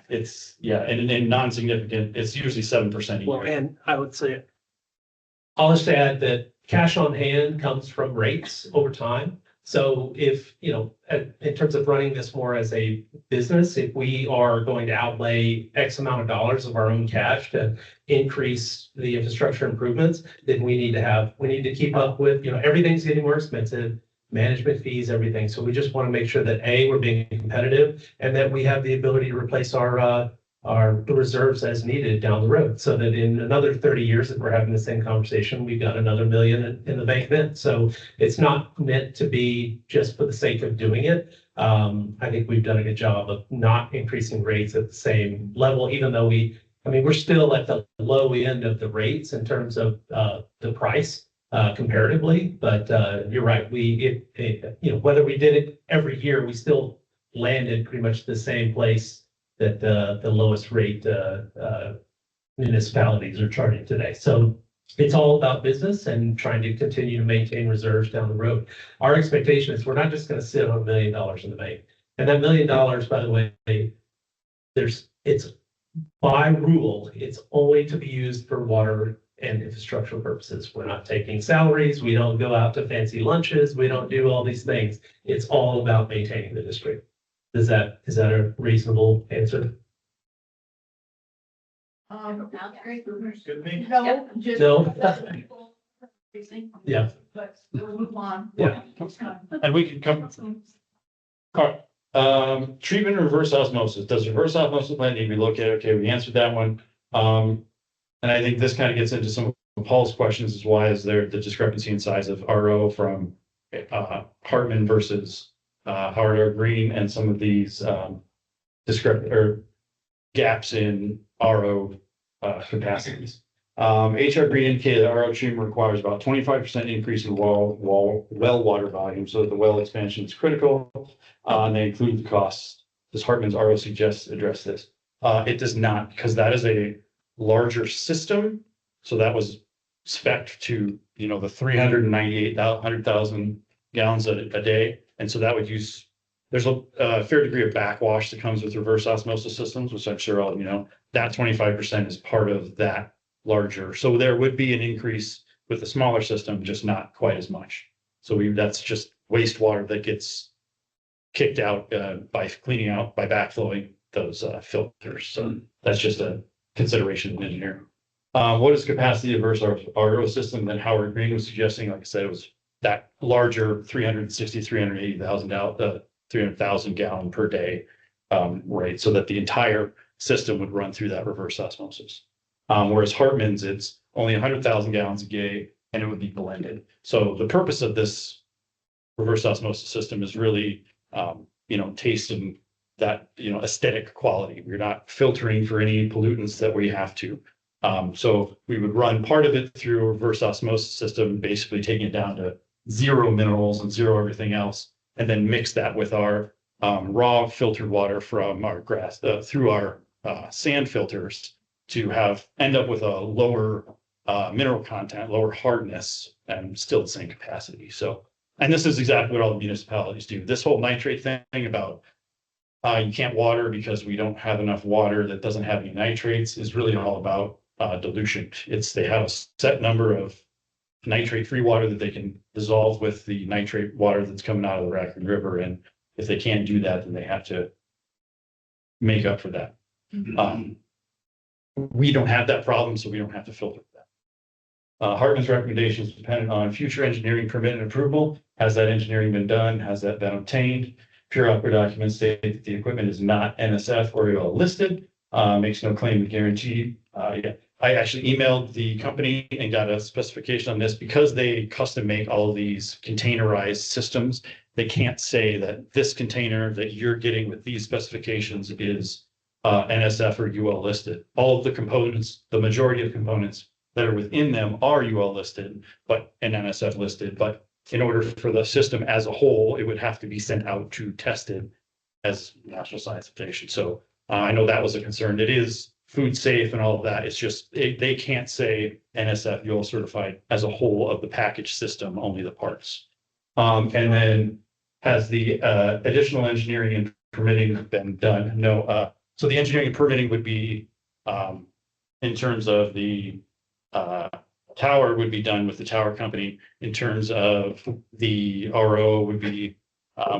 And non-significant, it's usually 7% a Well, year. and I would say, I'll just add that cash on hand comes from rates over time. So if, in terms of running this more as a business, if we are going to outlay X amount of dollars of our own cash to increase the infrastructure improvements, then we need to keep up with, everything's getting more expensive, management fees, everything. So we just want to make sure that we're being competitive and that we have the ability to replace our reserves as needed down the road, so that in another 30 years, if we're having the same conversation, we've got another $1 million in the bank then. So it's not meant to be just for the sake of doing it. I think we've done a good job of not increasing rates at the same level, even though we're still at the low end of the rates in terms of the price comparatively. But you're right, whether we did it every year, we still landed pretty much the same place that the lowest rate municipalities are charging today. So it's all about business and trying to continue to maintain reserves down the road. Our expectation is we're not just going to sit on $1 million in the bank. And that $1 million, by the way, it's by rule, it's only to be used for water and infrastructure purposes. We're not taking salaries. We don't go out to fancy lunches. We don't do all these things. It's all about maintaining the district. Is that a reasonable answer? Good me. No, just. No. Yeah. But we'll move on. Yeah. And we can come. Treatment and reverse osmosis. Does reverse osmosis plant need to be looked at? Okay, we answered that one. And I think this kind of gets into some of Paul's questions, is why is there the discrepancy in size of RO from Hartman versus Howard R. Green, and some of these gaps in RO capacities. HR Green indicated that RO treatment requires about 25% increase in well water volume, so that the well expansion is critical. And they include the costs. Does Hartman's RO suggest address this? It does not, because that is a larger system. So that was spec to, the 398,000 gallons a day. And so that would use, there's a fair degree of backwash that comes with reverse osmosis systems, which I'm sure all of you know. That 25% is part of that larger. So there would be an increase with the smaller system, just not quite as much. So that's just wastewater that gets kicked out by cleaning out, by backflowing those filters. So that's just a consideration of an engineer. What is capacity of reverse RO system that Howard Green was suggesting? Like I said, it was that larger 300,000 gallon per day rate, so that the entire system would run through that reverse osmosis. Whereas Hartman's, it's only 100,000 gallons a day, and it would be blended. So the purpose of this reverse osmosis system is really, taste and that, aesthetic quality. We're not filtering for any pollutants that we have to. So we would run part of it through a reverse osmosis system, basically taking it down to zero minerals and zero everything else, and then mix that with our raw filtered water from our grass through our sand filters to end up with a lower mineral content, lower hardness, and still the same capacity. So, and this is exactly what all the municipalities do. This whole nitrate thing about you can't water because we don't have enough water that doesn't have any nitrates is really all about dilution. They have a set number of nitrate-free water that they can dissolve with the nitrate water that's coming out of the Raccoon River. And if they can't do that, then they have to make up for that. We don't have that problem, so we don't have to filter that. Hartman's recommendation is dependent on future engineering permit and approval. Has that engineering been done? Has that been obtained? Pure Aqua documents state that the equipment is not NSF or UL listed, makes no claim to guarantee. I actually emailed the company and got a specification on this because they custom make all of these containerized systems. They can't say that this container that you're getting with these specifications is NSF or UL listed. All of the components, the majority of components that are within them are UL listed, and NSF listed. But in order for the system as a whole, it would have to be sent out to tested as National Science Foundation. So I know that was a concern. It is food safe and all of that. It's just they can't say NSF UL certified as a whole of the package system, only the parts. And then has the additional engineering and permitting been done? No. So the engineering and permitting would be in terms of the tower would be done with the tower company. In terms of the RO would be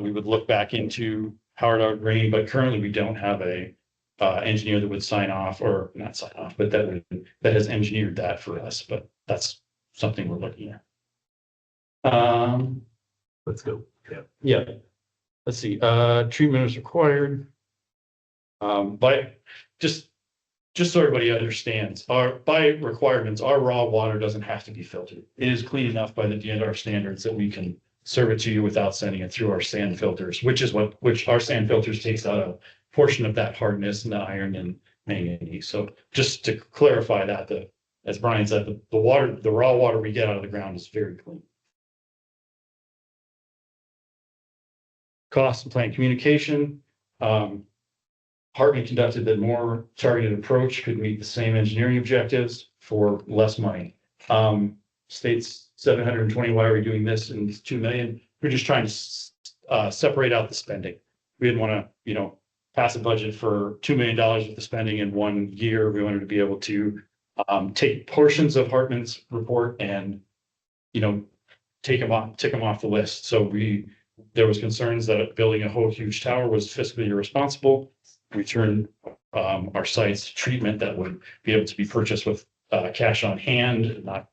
we would look back into Howard R. Green, but currently we don't have a engineer that would sign off, or not sign off, but that has engineered that for us. But that's something we're looking at. Let's go. Yeah. Let's see. Treatment is required. But just so everybody understands, by requirements, our raw water doesn't have to be filtered. It is clean enough by the DNR standards that we can serve it to you without sending it through our sand filters, which our sand filters takes out a portion of that hardness and the iron and manganese. So just to clarify that, as Brian said, the raw water we get out of the ground is very clean. Cost and plant communication. Hartman conducted that more targeted approach could meet the same engineering objectives for less money. States 720, why are we doing this? And it's 2 million. We're just trying to separate out the spending. We didn't want to, pass a budget for $2 million with the spending in 1 year. We wanted to be able to take portions of Hartman's report and, tick them off the list. So there was concerns that building a whole huge tower was fiscally irresponsible. We turned our sites to treatment that would be able to be purchased with cash on hand, not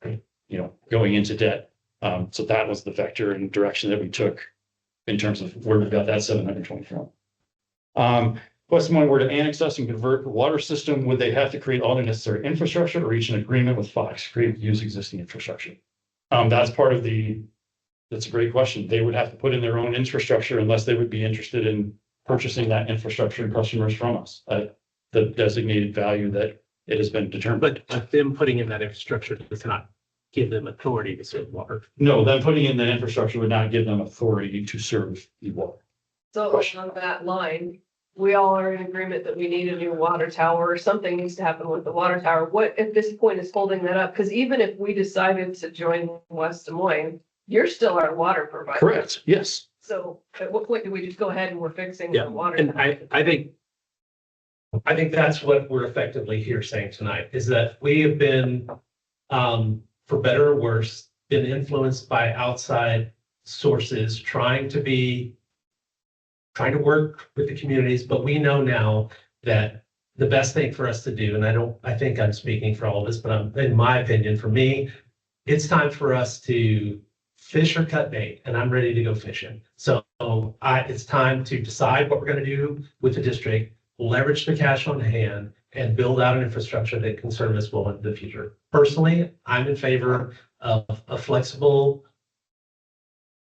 going into debt. So that was the vector and direction that we took in terms of where we got that 720 from. West Des Moines were to annex us and convert the water system, would they have to create all the necessary infrastructure or reach an agreement with Fox to use existing infrastructure? That's a great question. They would have to put in their own infrastructure unless they would be interested in purchasing that infrastructure and customers from us at the designated value that it has been determined. But them putting in that infrastructure does not give them authority to serve water. No, them putting in the infrastructure would not give them authority to serve the water. So Question. on that line, we all are in agreement that we need a new water tower or something needs to happen with the water tower. What at this point is holding that up? Because even if we decided to join West Des Moines, you're still our water provider. Correct, yes. So at what point do we just go ahead and we're fixing Yeah, the water? and I think that's what we're effectively here saying tonight, is that we have been, for better or worse, been influenced by outside sources, trying to work with the communities, but we know now that the best thing for us to do, and I think I'm speaking for all of us, but in my opinion, for me, it's time for us to fish or cut bait, and I'm ready to go fishing. So it's time to decide what we're gonna do with the district, leverage the cash on hand, and build out an infrastructure that can serve us well into the future. Personally, I'm in favor of a flexible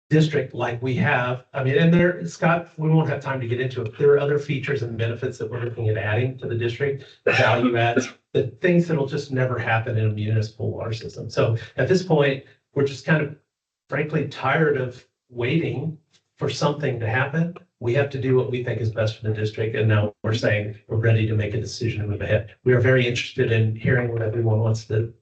district like we have. I mean, and there, Scott, we won't have time to get into it. There are other features and benefits that we're looking at adding to the district, the value adds, the things that'll just never happen in a municipal water system. So at this point, we're just kind of frankly tired of waiting for something to happen. We have to do what we think is best for the district. And now we're saying we're ready to make a decision and move ahead. We are very interested in hearing what everyone wants to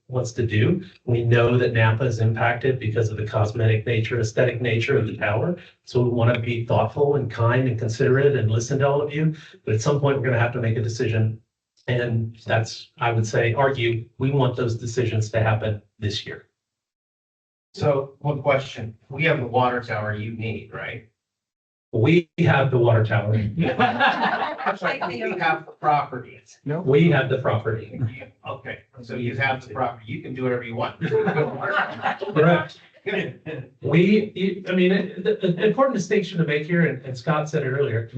do. We know that Napa is impacted because of the cosmetic nature, aesthetic nature of the tower. So we want to be thoughtful and kind and considerate and listen to all of you. But at some point, we're going to have to make a decision. And that's, I would say, argue, we want those decisions to happen this year. So one question, we have the water tower you need, right? We have the water tower. I'm sorry, we have the property. We have the property. Okay, so you have the property, you can do whatever you want. Correct. The important distinction to make here, and Scott said it earlier,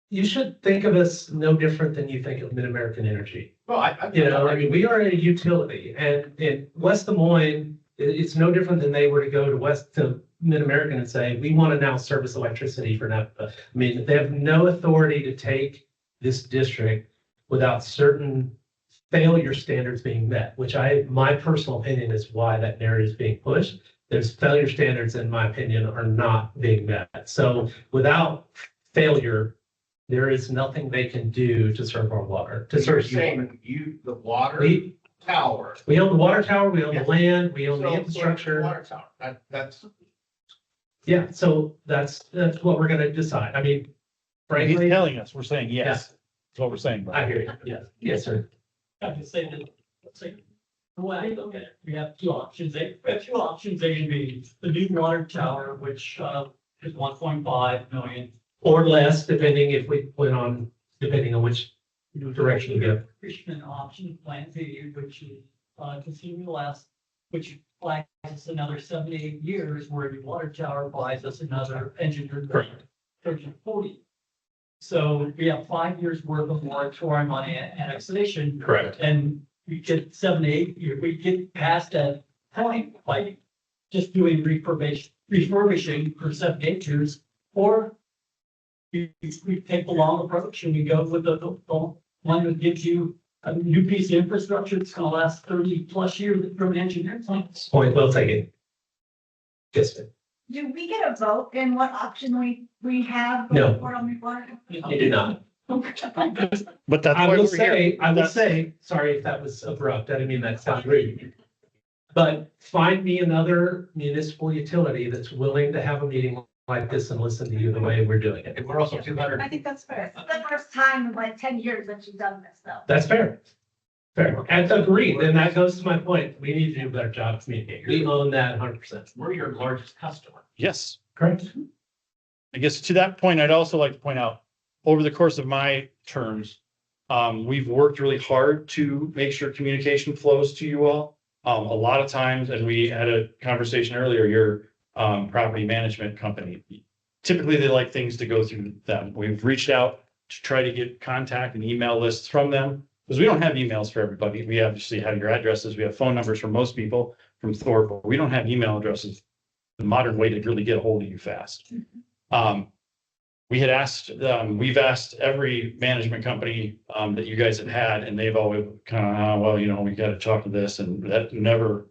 you should think of us no different than you think of Mid-American Energy. Well, we are a utility, and in West Des Moines, it's no different than they were to go to Mid-American and say, we want to now service electricity for Napa. I mean, they have no authority to take this district without certain failure standards being met, which my personal opinion is why that narrative is being pushed. There's failure standards, in my opinion, are not being met. So without failure, there is nothing they can do to serve our water, to You're serve saying the water tower. We own the water tower, we own the Yeah. land, we own the So, infrastructure. Water tower, that's. Yeah, so that's what we're gonna decide. I mean, He's frankly, telling us, we're saying yes. That's what we're saying. I hear you. Yes, yes, sir. I can say that, let's say, the way I look at it, we have two options. We have two options. They can be the new water tower, which is 1.5 million. Or less, depending on which direction you go. Christian option, Plan B, which is continue less, which buys us another 7 to 8 years, where the water tower buys us another engineered. Correct. 30 to 40. So we have 5 years worth of moratorium on annexation. Correct. And we get 7 to 8 years, we get past that point by just doing refurbishing for 7 to 8 years, or we take the long approach and we go with the one that gives you a new piece of infrastructure that's gonna last 30+ years from an engineering point. Point well taken. Yes, ma'am. Do we get a vote in what option we have? No. You You do not. But that's I why will we're here. say, sorry if that was abrupt, I didn't mean that to sound rude. But find me another municipal utility that's willing to have a meeting like this and listen to you the way we're doing it. And we're also 200. I think that's fair. It's the first time in like 10 years that you've done this though. That's fair. Fair. And agreed. And that goes to my point. We need to do a better job of communicating. We own that 100%. We're your largest customer. Yes. Correct. I guess to that point, I'd also like to point out, over the course of my terms, we've worked really hard to make sure communication flows to you all. A lot of times, and we had a conversation earlier, your property management company, typically they like things to go through them. We've reached out to try to get contact and email lists from them, because we don't have emails for everybody. We obviously have your addresses. We have phone numbers for most people from Thorpe, but we don't have email addresses. The modern way to really get a hold of you fast. we had asked, we've asked every management company, that you guys have had, and they've always kind of, well, you know, we got to talk to this, and that never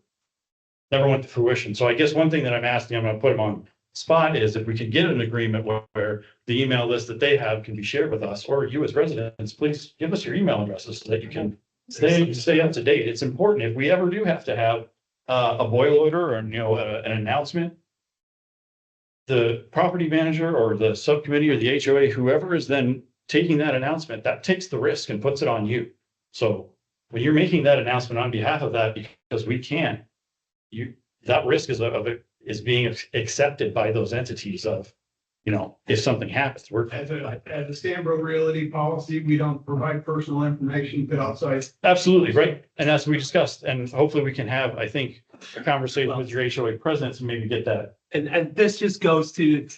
went to fruition. So I guess one thing that I'm asking, I'm gonna put them on spot, is if we could get an agreement where the email list that they have can be shared with us, or you as residents, please give us your email addresses so that you can stay up to date. It's important if we ever do have to have a boil order, or, you know, an announcement, the property manager or the subcommittee or the HOA, whoever is then taking that announcement, that takes the risk and puts it on you. So when you're making that announcement on behalf of that, because we can't, that risk is being accepted by those entities of, you know, if something happens, As a Stanbro Realty policy, we don't provide personal information to outside. absolutely, right? And that's what we discussed, and hopefully we can have, I think, a conversation with your HOA presidents and maybe get that. And this just goes to,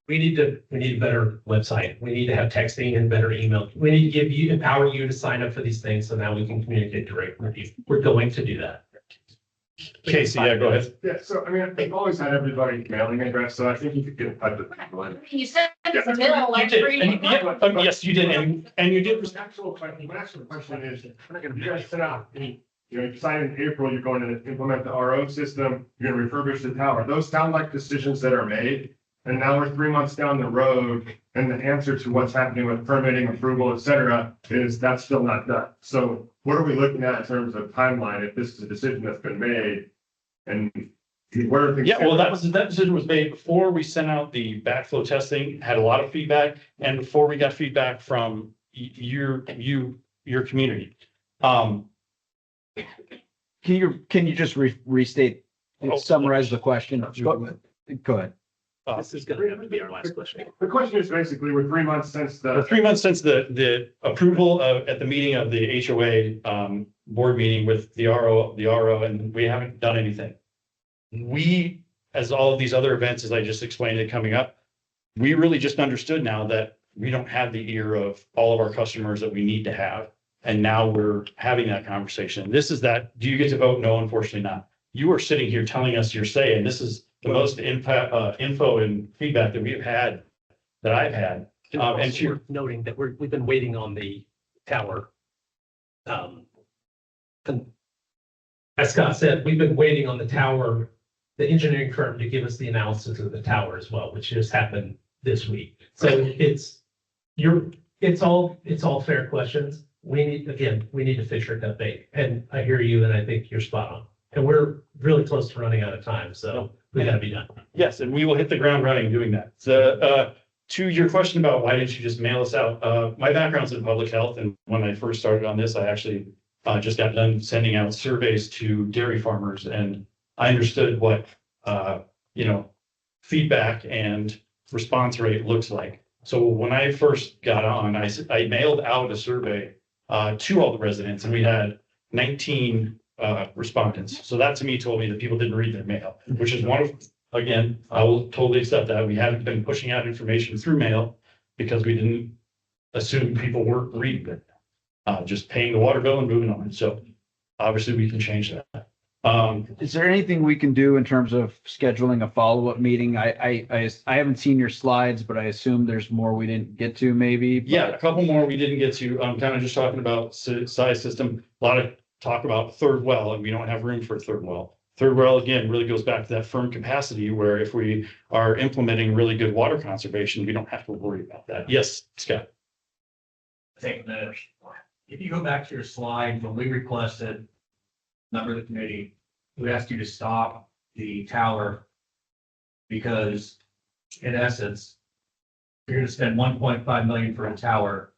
we need a better website. We need to have texting and better email. We need to empower you to sign up for these things so now we can communicate directly with you. We're going to do that. Casey, yeah, go ahead. Yeah, so I mean, I've always had everybody's mailing address, so I think you could get in touch with people. You said it's Yeah. middle, like You did, three. and- yeah, yes, you did, and you did. The actual question is, you guys set out, you know, you decided in April, you're going to implement the RO system, you're gonna refurbish the tower. Those sound like decisions that are made. And now we're 3 months down the road, and the answer to what's happening with permitting, approval, et cetera, is that's still not done. So what are we looking at in terms of timeline, if this is a decision that's been made? And where are things? Yeah, well, that decision was made before we sent out the backflow testing, had a lot of feedback, and before we got feedback from your community. Can you just restate, summarize the question? Go ahead. This is gonna have to be our last question. The question is basically, we're 3 months since The 3 months since the approval at the meeting of the HOA board meeting with the RO, and we haven't done anything. We, as all of these other events, as I just explained it coming up, we really just understood now that we don't have the ear of all of our customers that we need to have. And now we're having that conversation. This is that, do you get to vote? No, unfortunately not. You are sitting here telling us your say, and this is the most info and feedback that we've had, that I've had. And you're noting that we've been waiting on the tower. As Scott said, we've been waiting on the tower, the engineering firm to give us the analysis of the tower as well, which just happened this week. So it's all fair questions. We need to fish our gut bait, and I hear you, and I think you're spot on. And we're really close to running out of time, so we gotta be done. Yes, and we will hit the ground running doing that. So, to your question about why didn't you just mail us out? My background's in public health, and when I first started on this, I actually just got done sending out surveys to dairy farmers, and I understood what, feedback and response rate looks like. So when I first got on, I mailed out a survey to all the residents, and we had 19 respondents. So that to me told me that people didn't read their mail, which is one of, again, I will totally accept that. We haven't been pushing out information through mail because we didn't assume people weren't reading it. Just paying the water bill and moving on. So obviously we can change that. Is there anything we can do in terms of scheduling a follow-up meeting? I haven't seen your slides, but I assume there's more we didn't get to maybe. Yeah, a couple more we didn't get to. I'm kind of just talking about size system. A lot of talk about third well, and we don't have room for a third well. Third well, again, really goes back to that firm capacity where if we are implementing really good water conservation, we don't have to worry about that. Yes, Scott. I think that if you go back to your slide, when we requested member of the committee, we asked you to stop the tower because in essence, you're going to spend 1.5 million for a tower,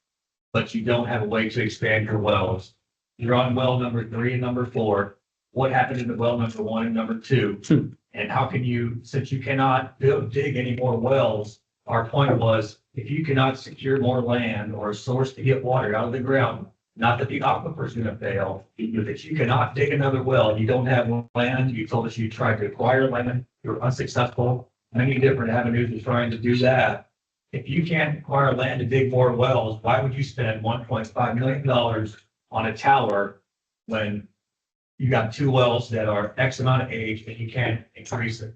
but you don't have a way to expand your wells. You're on well number 3 and number 4. What happened in the well number 1 and number 2? And how can you, since you cannot dig any more wells, our point was, if you cannot secure more land or a source to get water out of the ground, not that the aquifer is going to fail, but that you cannot dig another well, you don't have land, you told us you tried to acquire land, you were unsuccessful, many different avenues of trying to do that. If you can't acquire land to dig more wells, why would you spend $1.5 million on a tower when you got 2 wells that are X amount of age and you can't increase it?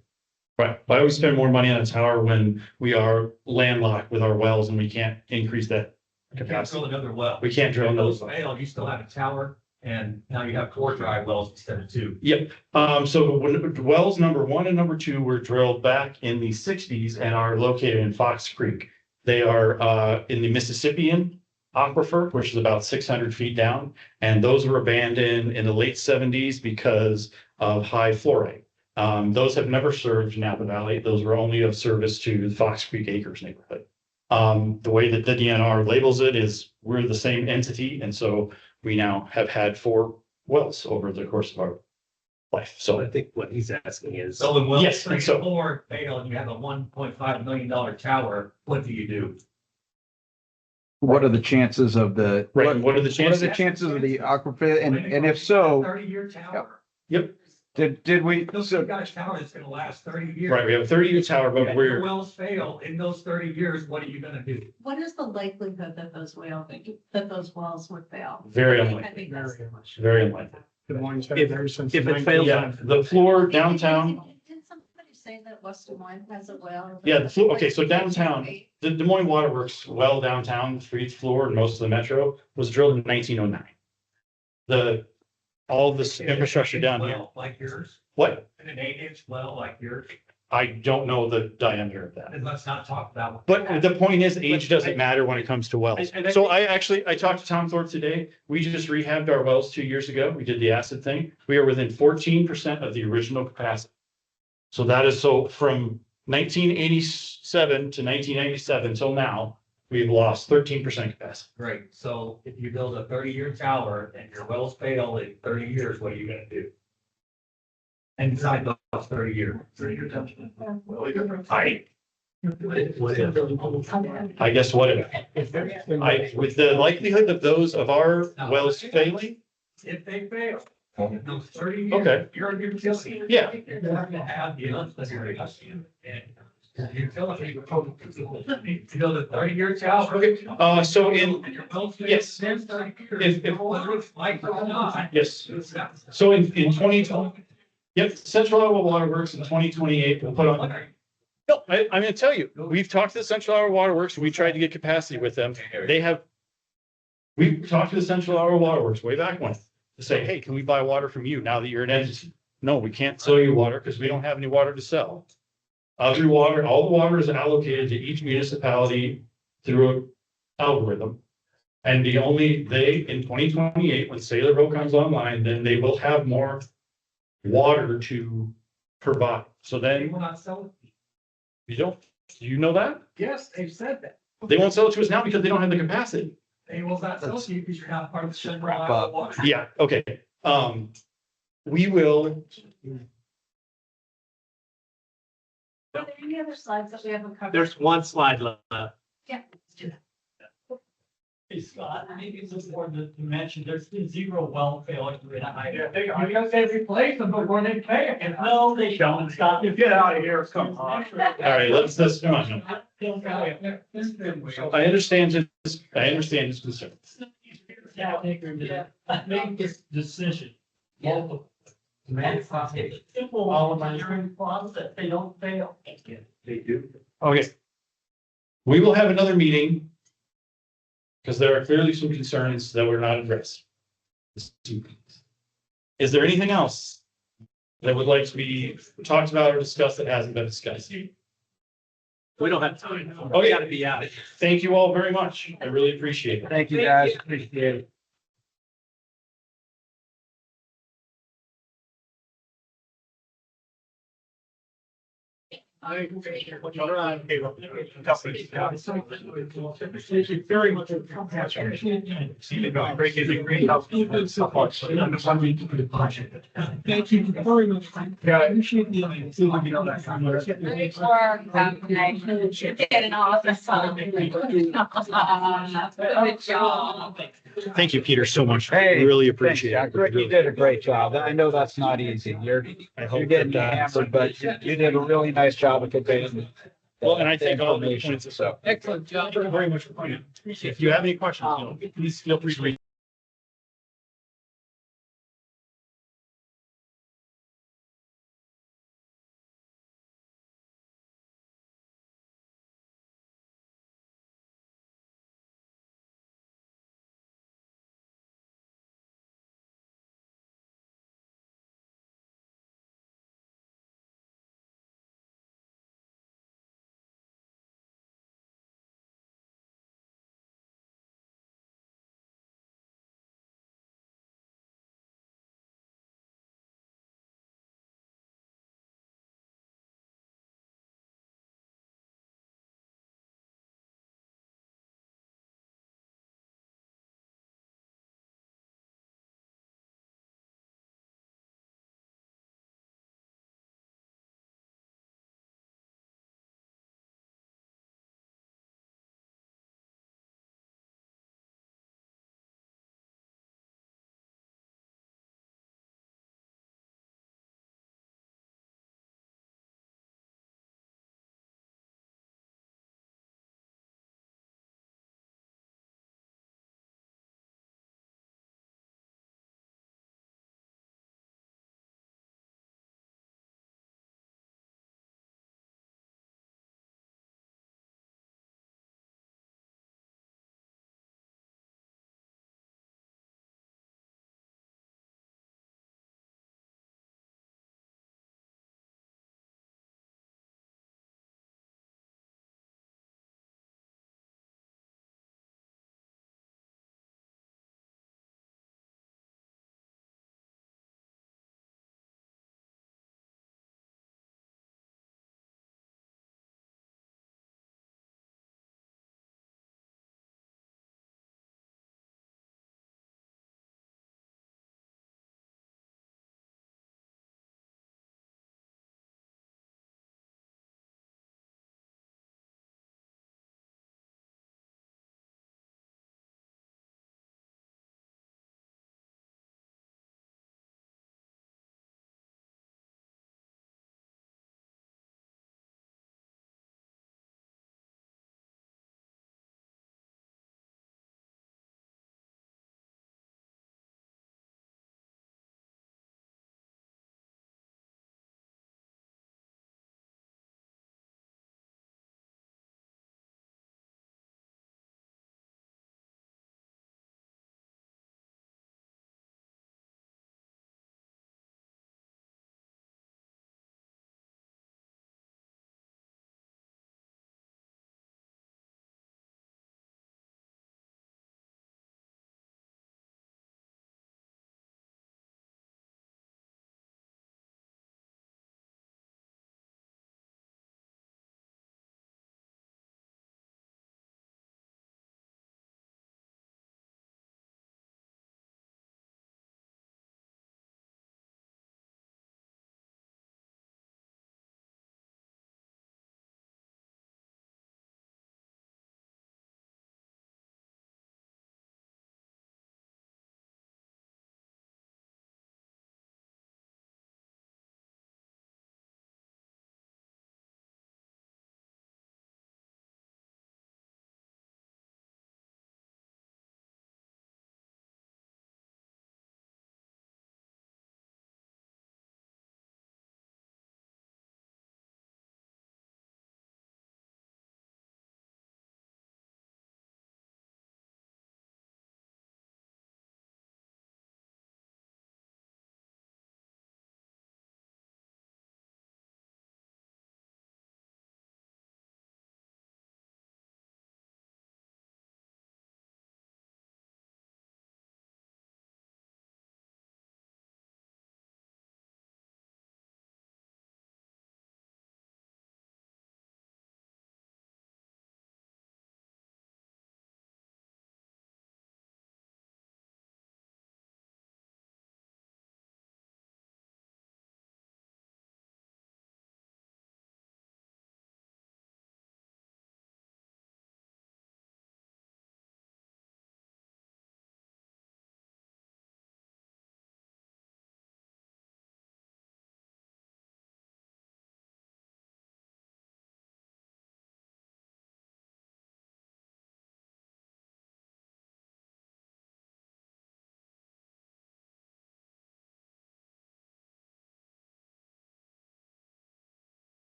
Right, why do we spend more money on a tower when we are landlocked with our wells and we can't increase that You can't capacity? drill another well. We can't drill If those those. fail, you still have a tower, and now you have 4 dry wells instead of 2. Yep, so when wells number 1 and number 2 were drilled back in the sixties and are located in Fox Creek. They are in the Mississippian aquifer, which is about 600 feet down. And those were abandoned in the late seventies because of high fluoride. Those have never served Napa Valley. Those were only of service to the Fox Creek Acres neighborhood. The way that the DNR labels it is we're the same entity. And so we now have had 4 wells over the course of our life. So I think what he's asking is. So when wells Yes, 3 and so- 4 fail and you have a $1.5 million tower, what do you do? What are the chances of the? Right, what are the What are chances? the chances of the aquifer? And if so, 30-year tower. Yep, did we, Those so, guys tower that's gonna last 30 years. right, we have a 30-year tower, but If your we're, wells fail in those 30 years, what are you gonna do? What is the likelihood that those wells would fail? very I unlikely, think that's. very unlikely. Des Moines been If- there since if it fails- 1990. Yeah, the floor downtown, Didn't somebody say that West Des Moines has a well? Yeah, the floor, okay, so downtown, the Des Moines Water Works well downtown, street floor, and most of the metro was drilled in 1909. All this infrastructure down here, Well, like yours, what? an 8-inch well like yours, I don't know the diameter of that. and let's not talk about. But the point is, age doesn't matter when it comes to wells. And I So I talked to Tom Thorpe today. We just rehabbed our wells 2 years ago. We did the acid thing. We are within 14% of the original capacity. So that is so from 1987 to 1997 till now, we've lost 13% capacity. Great, so if you build a 30-year tower and your wells fail in 30 years, what are you gonna do? Inside those 30 years. I guess what if, with the likelihood of those of our wells failing, If they fail, in those 30 years. Okay. You're a utility. Yeah. You're going to have the unnecessary and utility. You build a 30-year tower. Okay, so in, And your wells fail Yes. in 30 years. If- Whether it's like or not. yes, so in 2020, yep, Central Iowa Water Works in 2028 will put on. No, I'm gonna tell you, we've talked to the Central Iowa Water Works, we tried to get capacity with them, they have. We talked to the Central Iowa Water Works way back when, to say, hey, can we buy water from you now that you're an entity? No, we can't sell you water because we don't have any water to sell. All the water is allocated to each municipality through an algorithm. And in 2028, when Saylorville comes online, then they will have more water to provide. So They then will not sell it. do you know that? Yes, they've said that. They won't sell it to us now because they don't have the capacity. They will not sell to you because you're not part of the Central Wrap Iowa up. Water. Yeah, okay. We will, Are there any other slides that we haven't covered? There's one slide left. Yeah, let's do that. Hey, Scott, maybe it's important to mention, there's been 0 well failure in a high. I guess they replace them before they pay it. No, they don't, Scott. You get out of here, come on. all right, let's, come on. I understand his concern. Yeah, make this decision. Multiple. Simple, all of my hearing problems that they don't fail. They do. Okay. We will have another meeting. Because there are clearly some concerns that were not addressed. Is there anything else that would like to be talked about or discussed that hasn't been discussed? We don't have time. Oh, We yeah. gotta be out of here. Thank you all very much. I really appreciate it. thank you guys, appreciate it. Thank you very much. Thank you very much. Yeah, I appreciate the. Getting off the phone. Good job. Thank you, Peter, so much. Hey, Really thanks, appreciate Jack. it. You did a great job. I know that's not easy. You're getting hammered, but you did a really nice job of conveying. Well, and I think all the information, points, so. Excellent job. very much for pointing. If you have any questions, please feel free to reach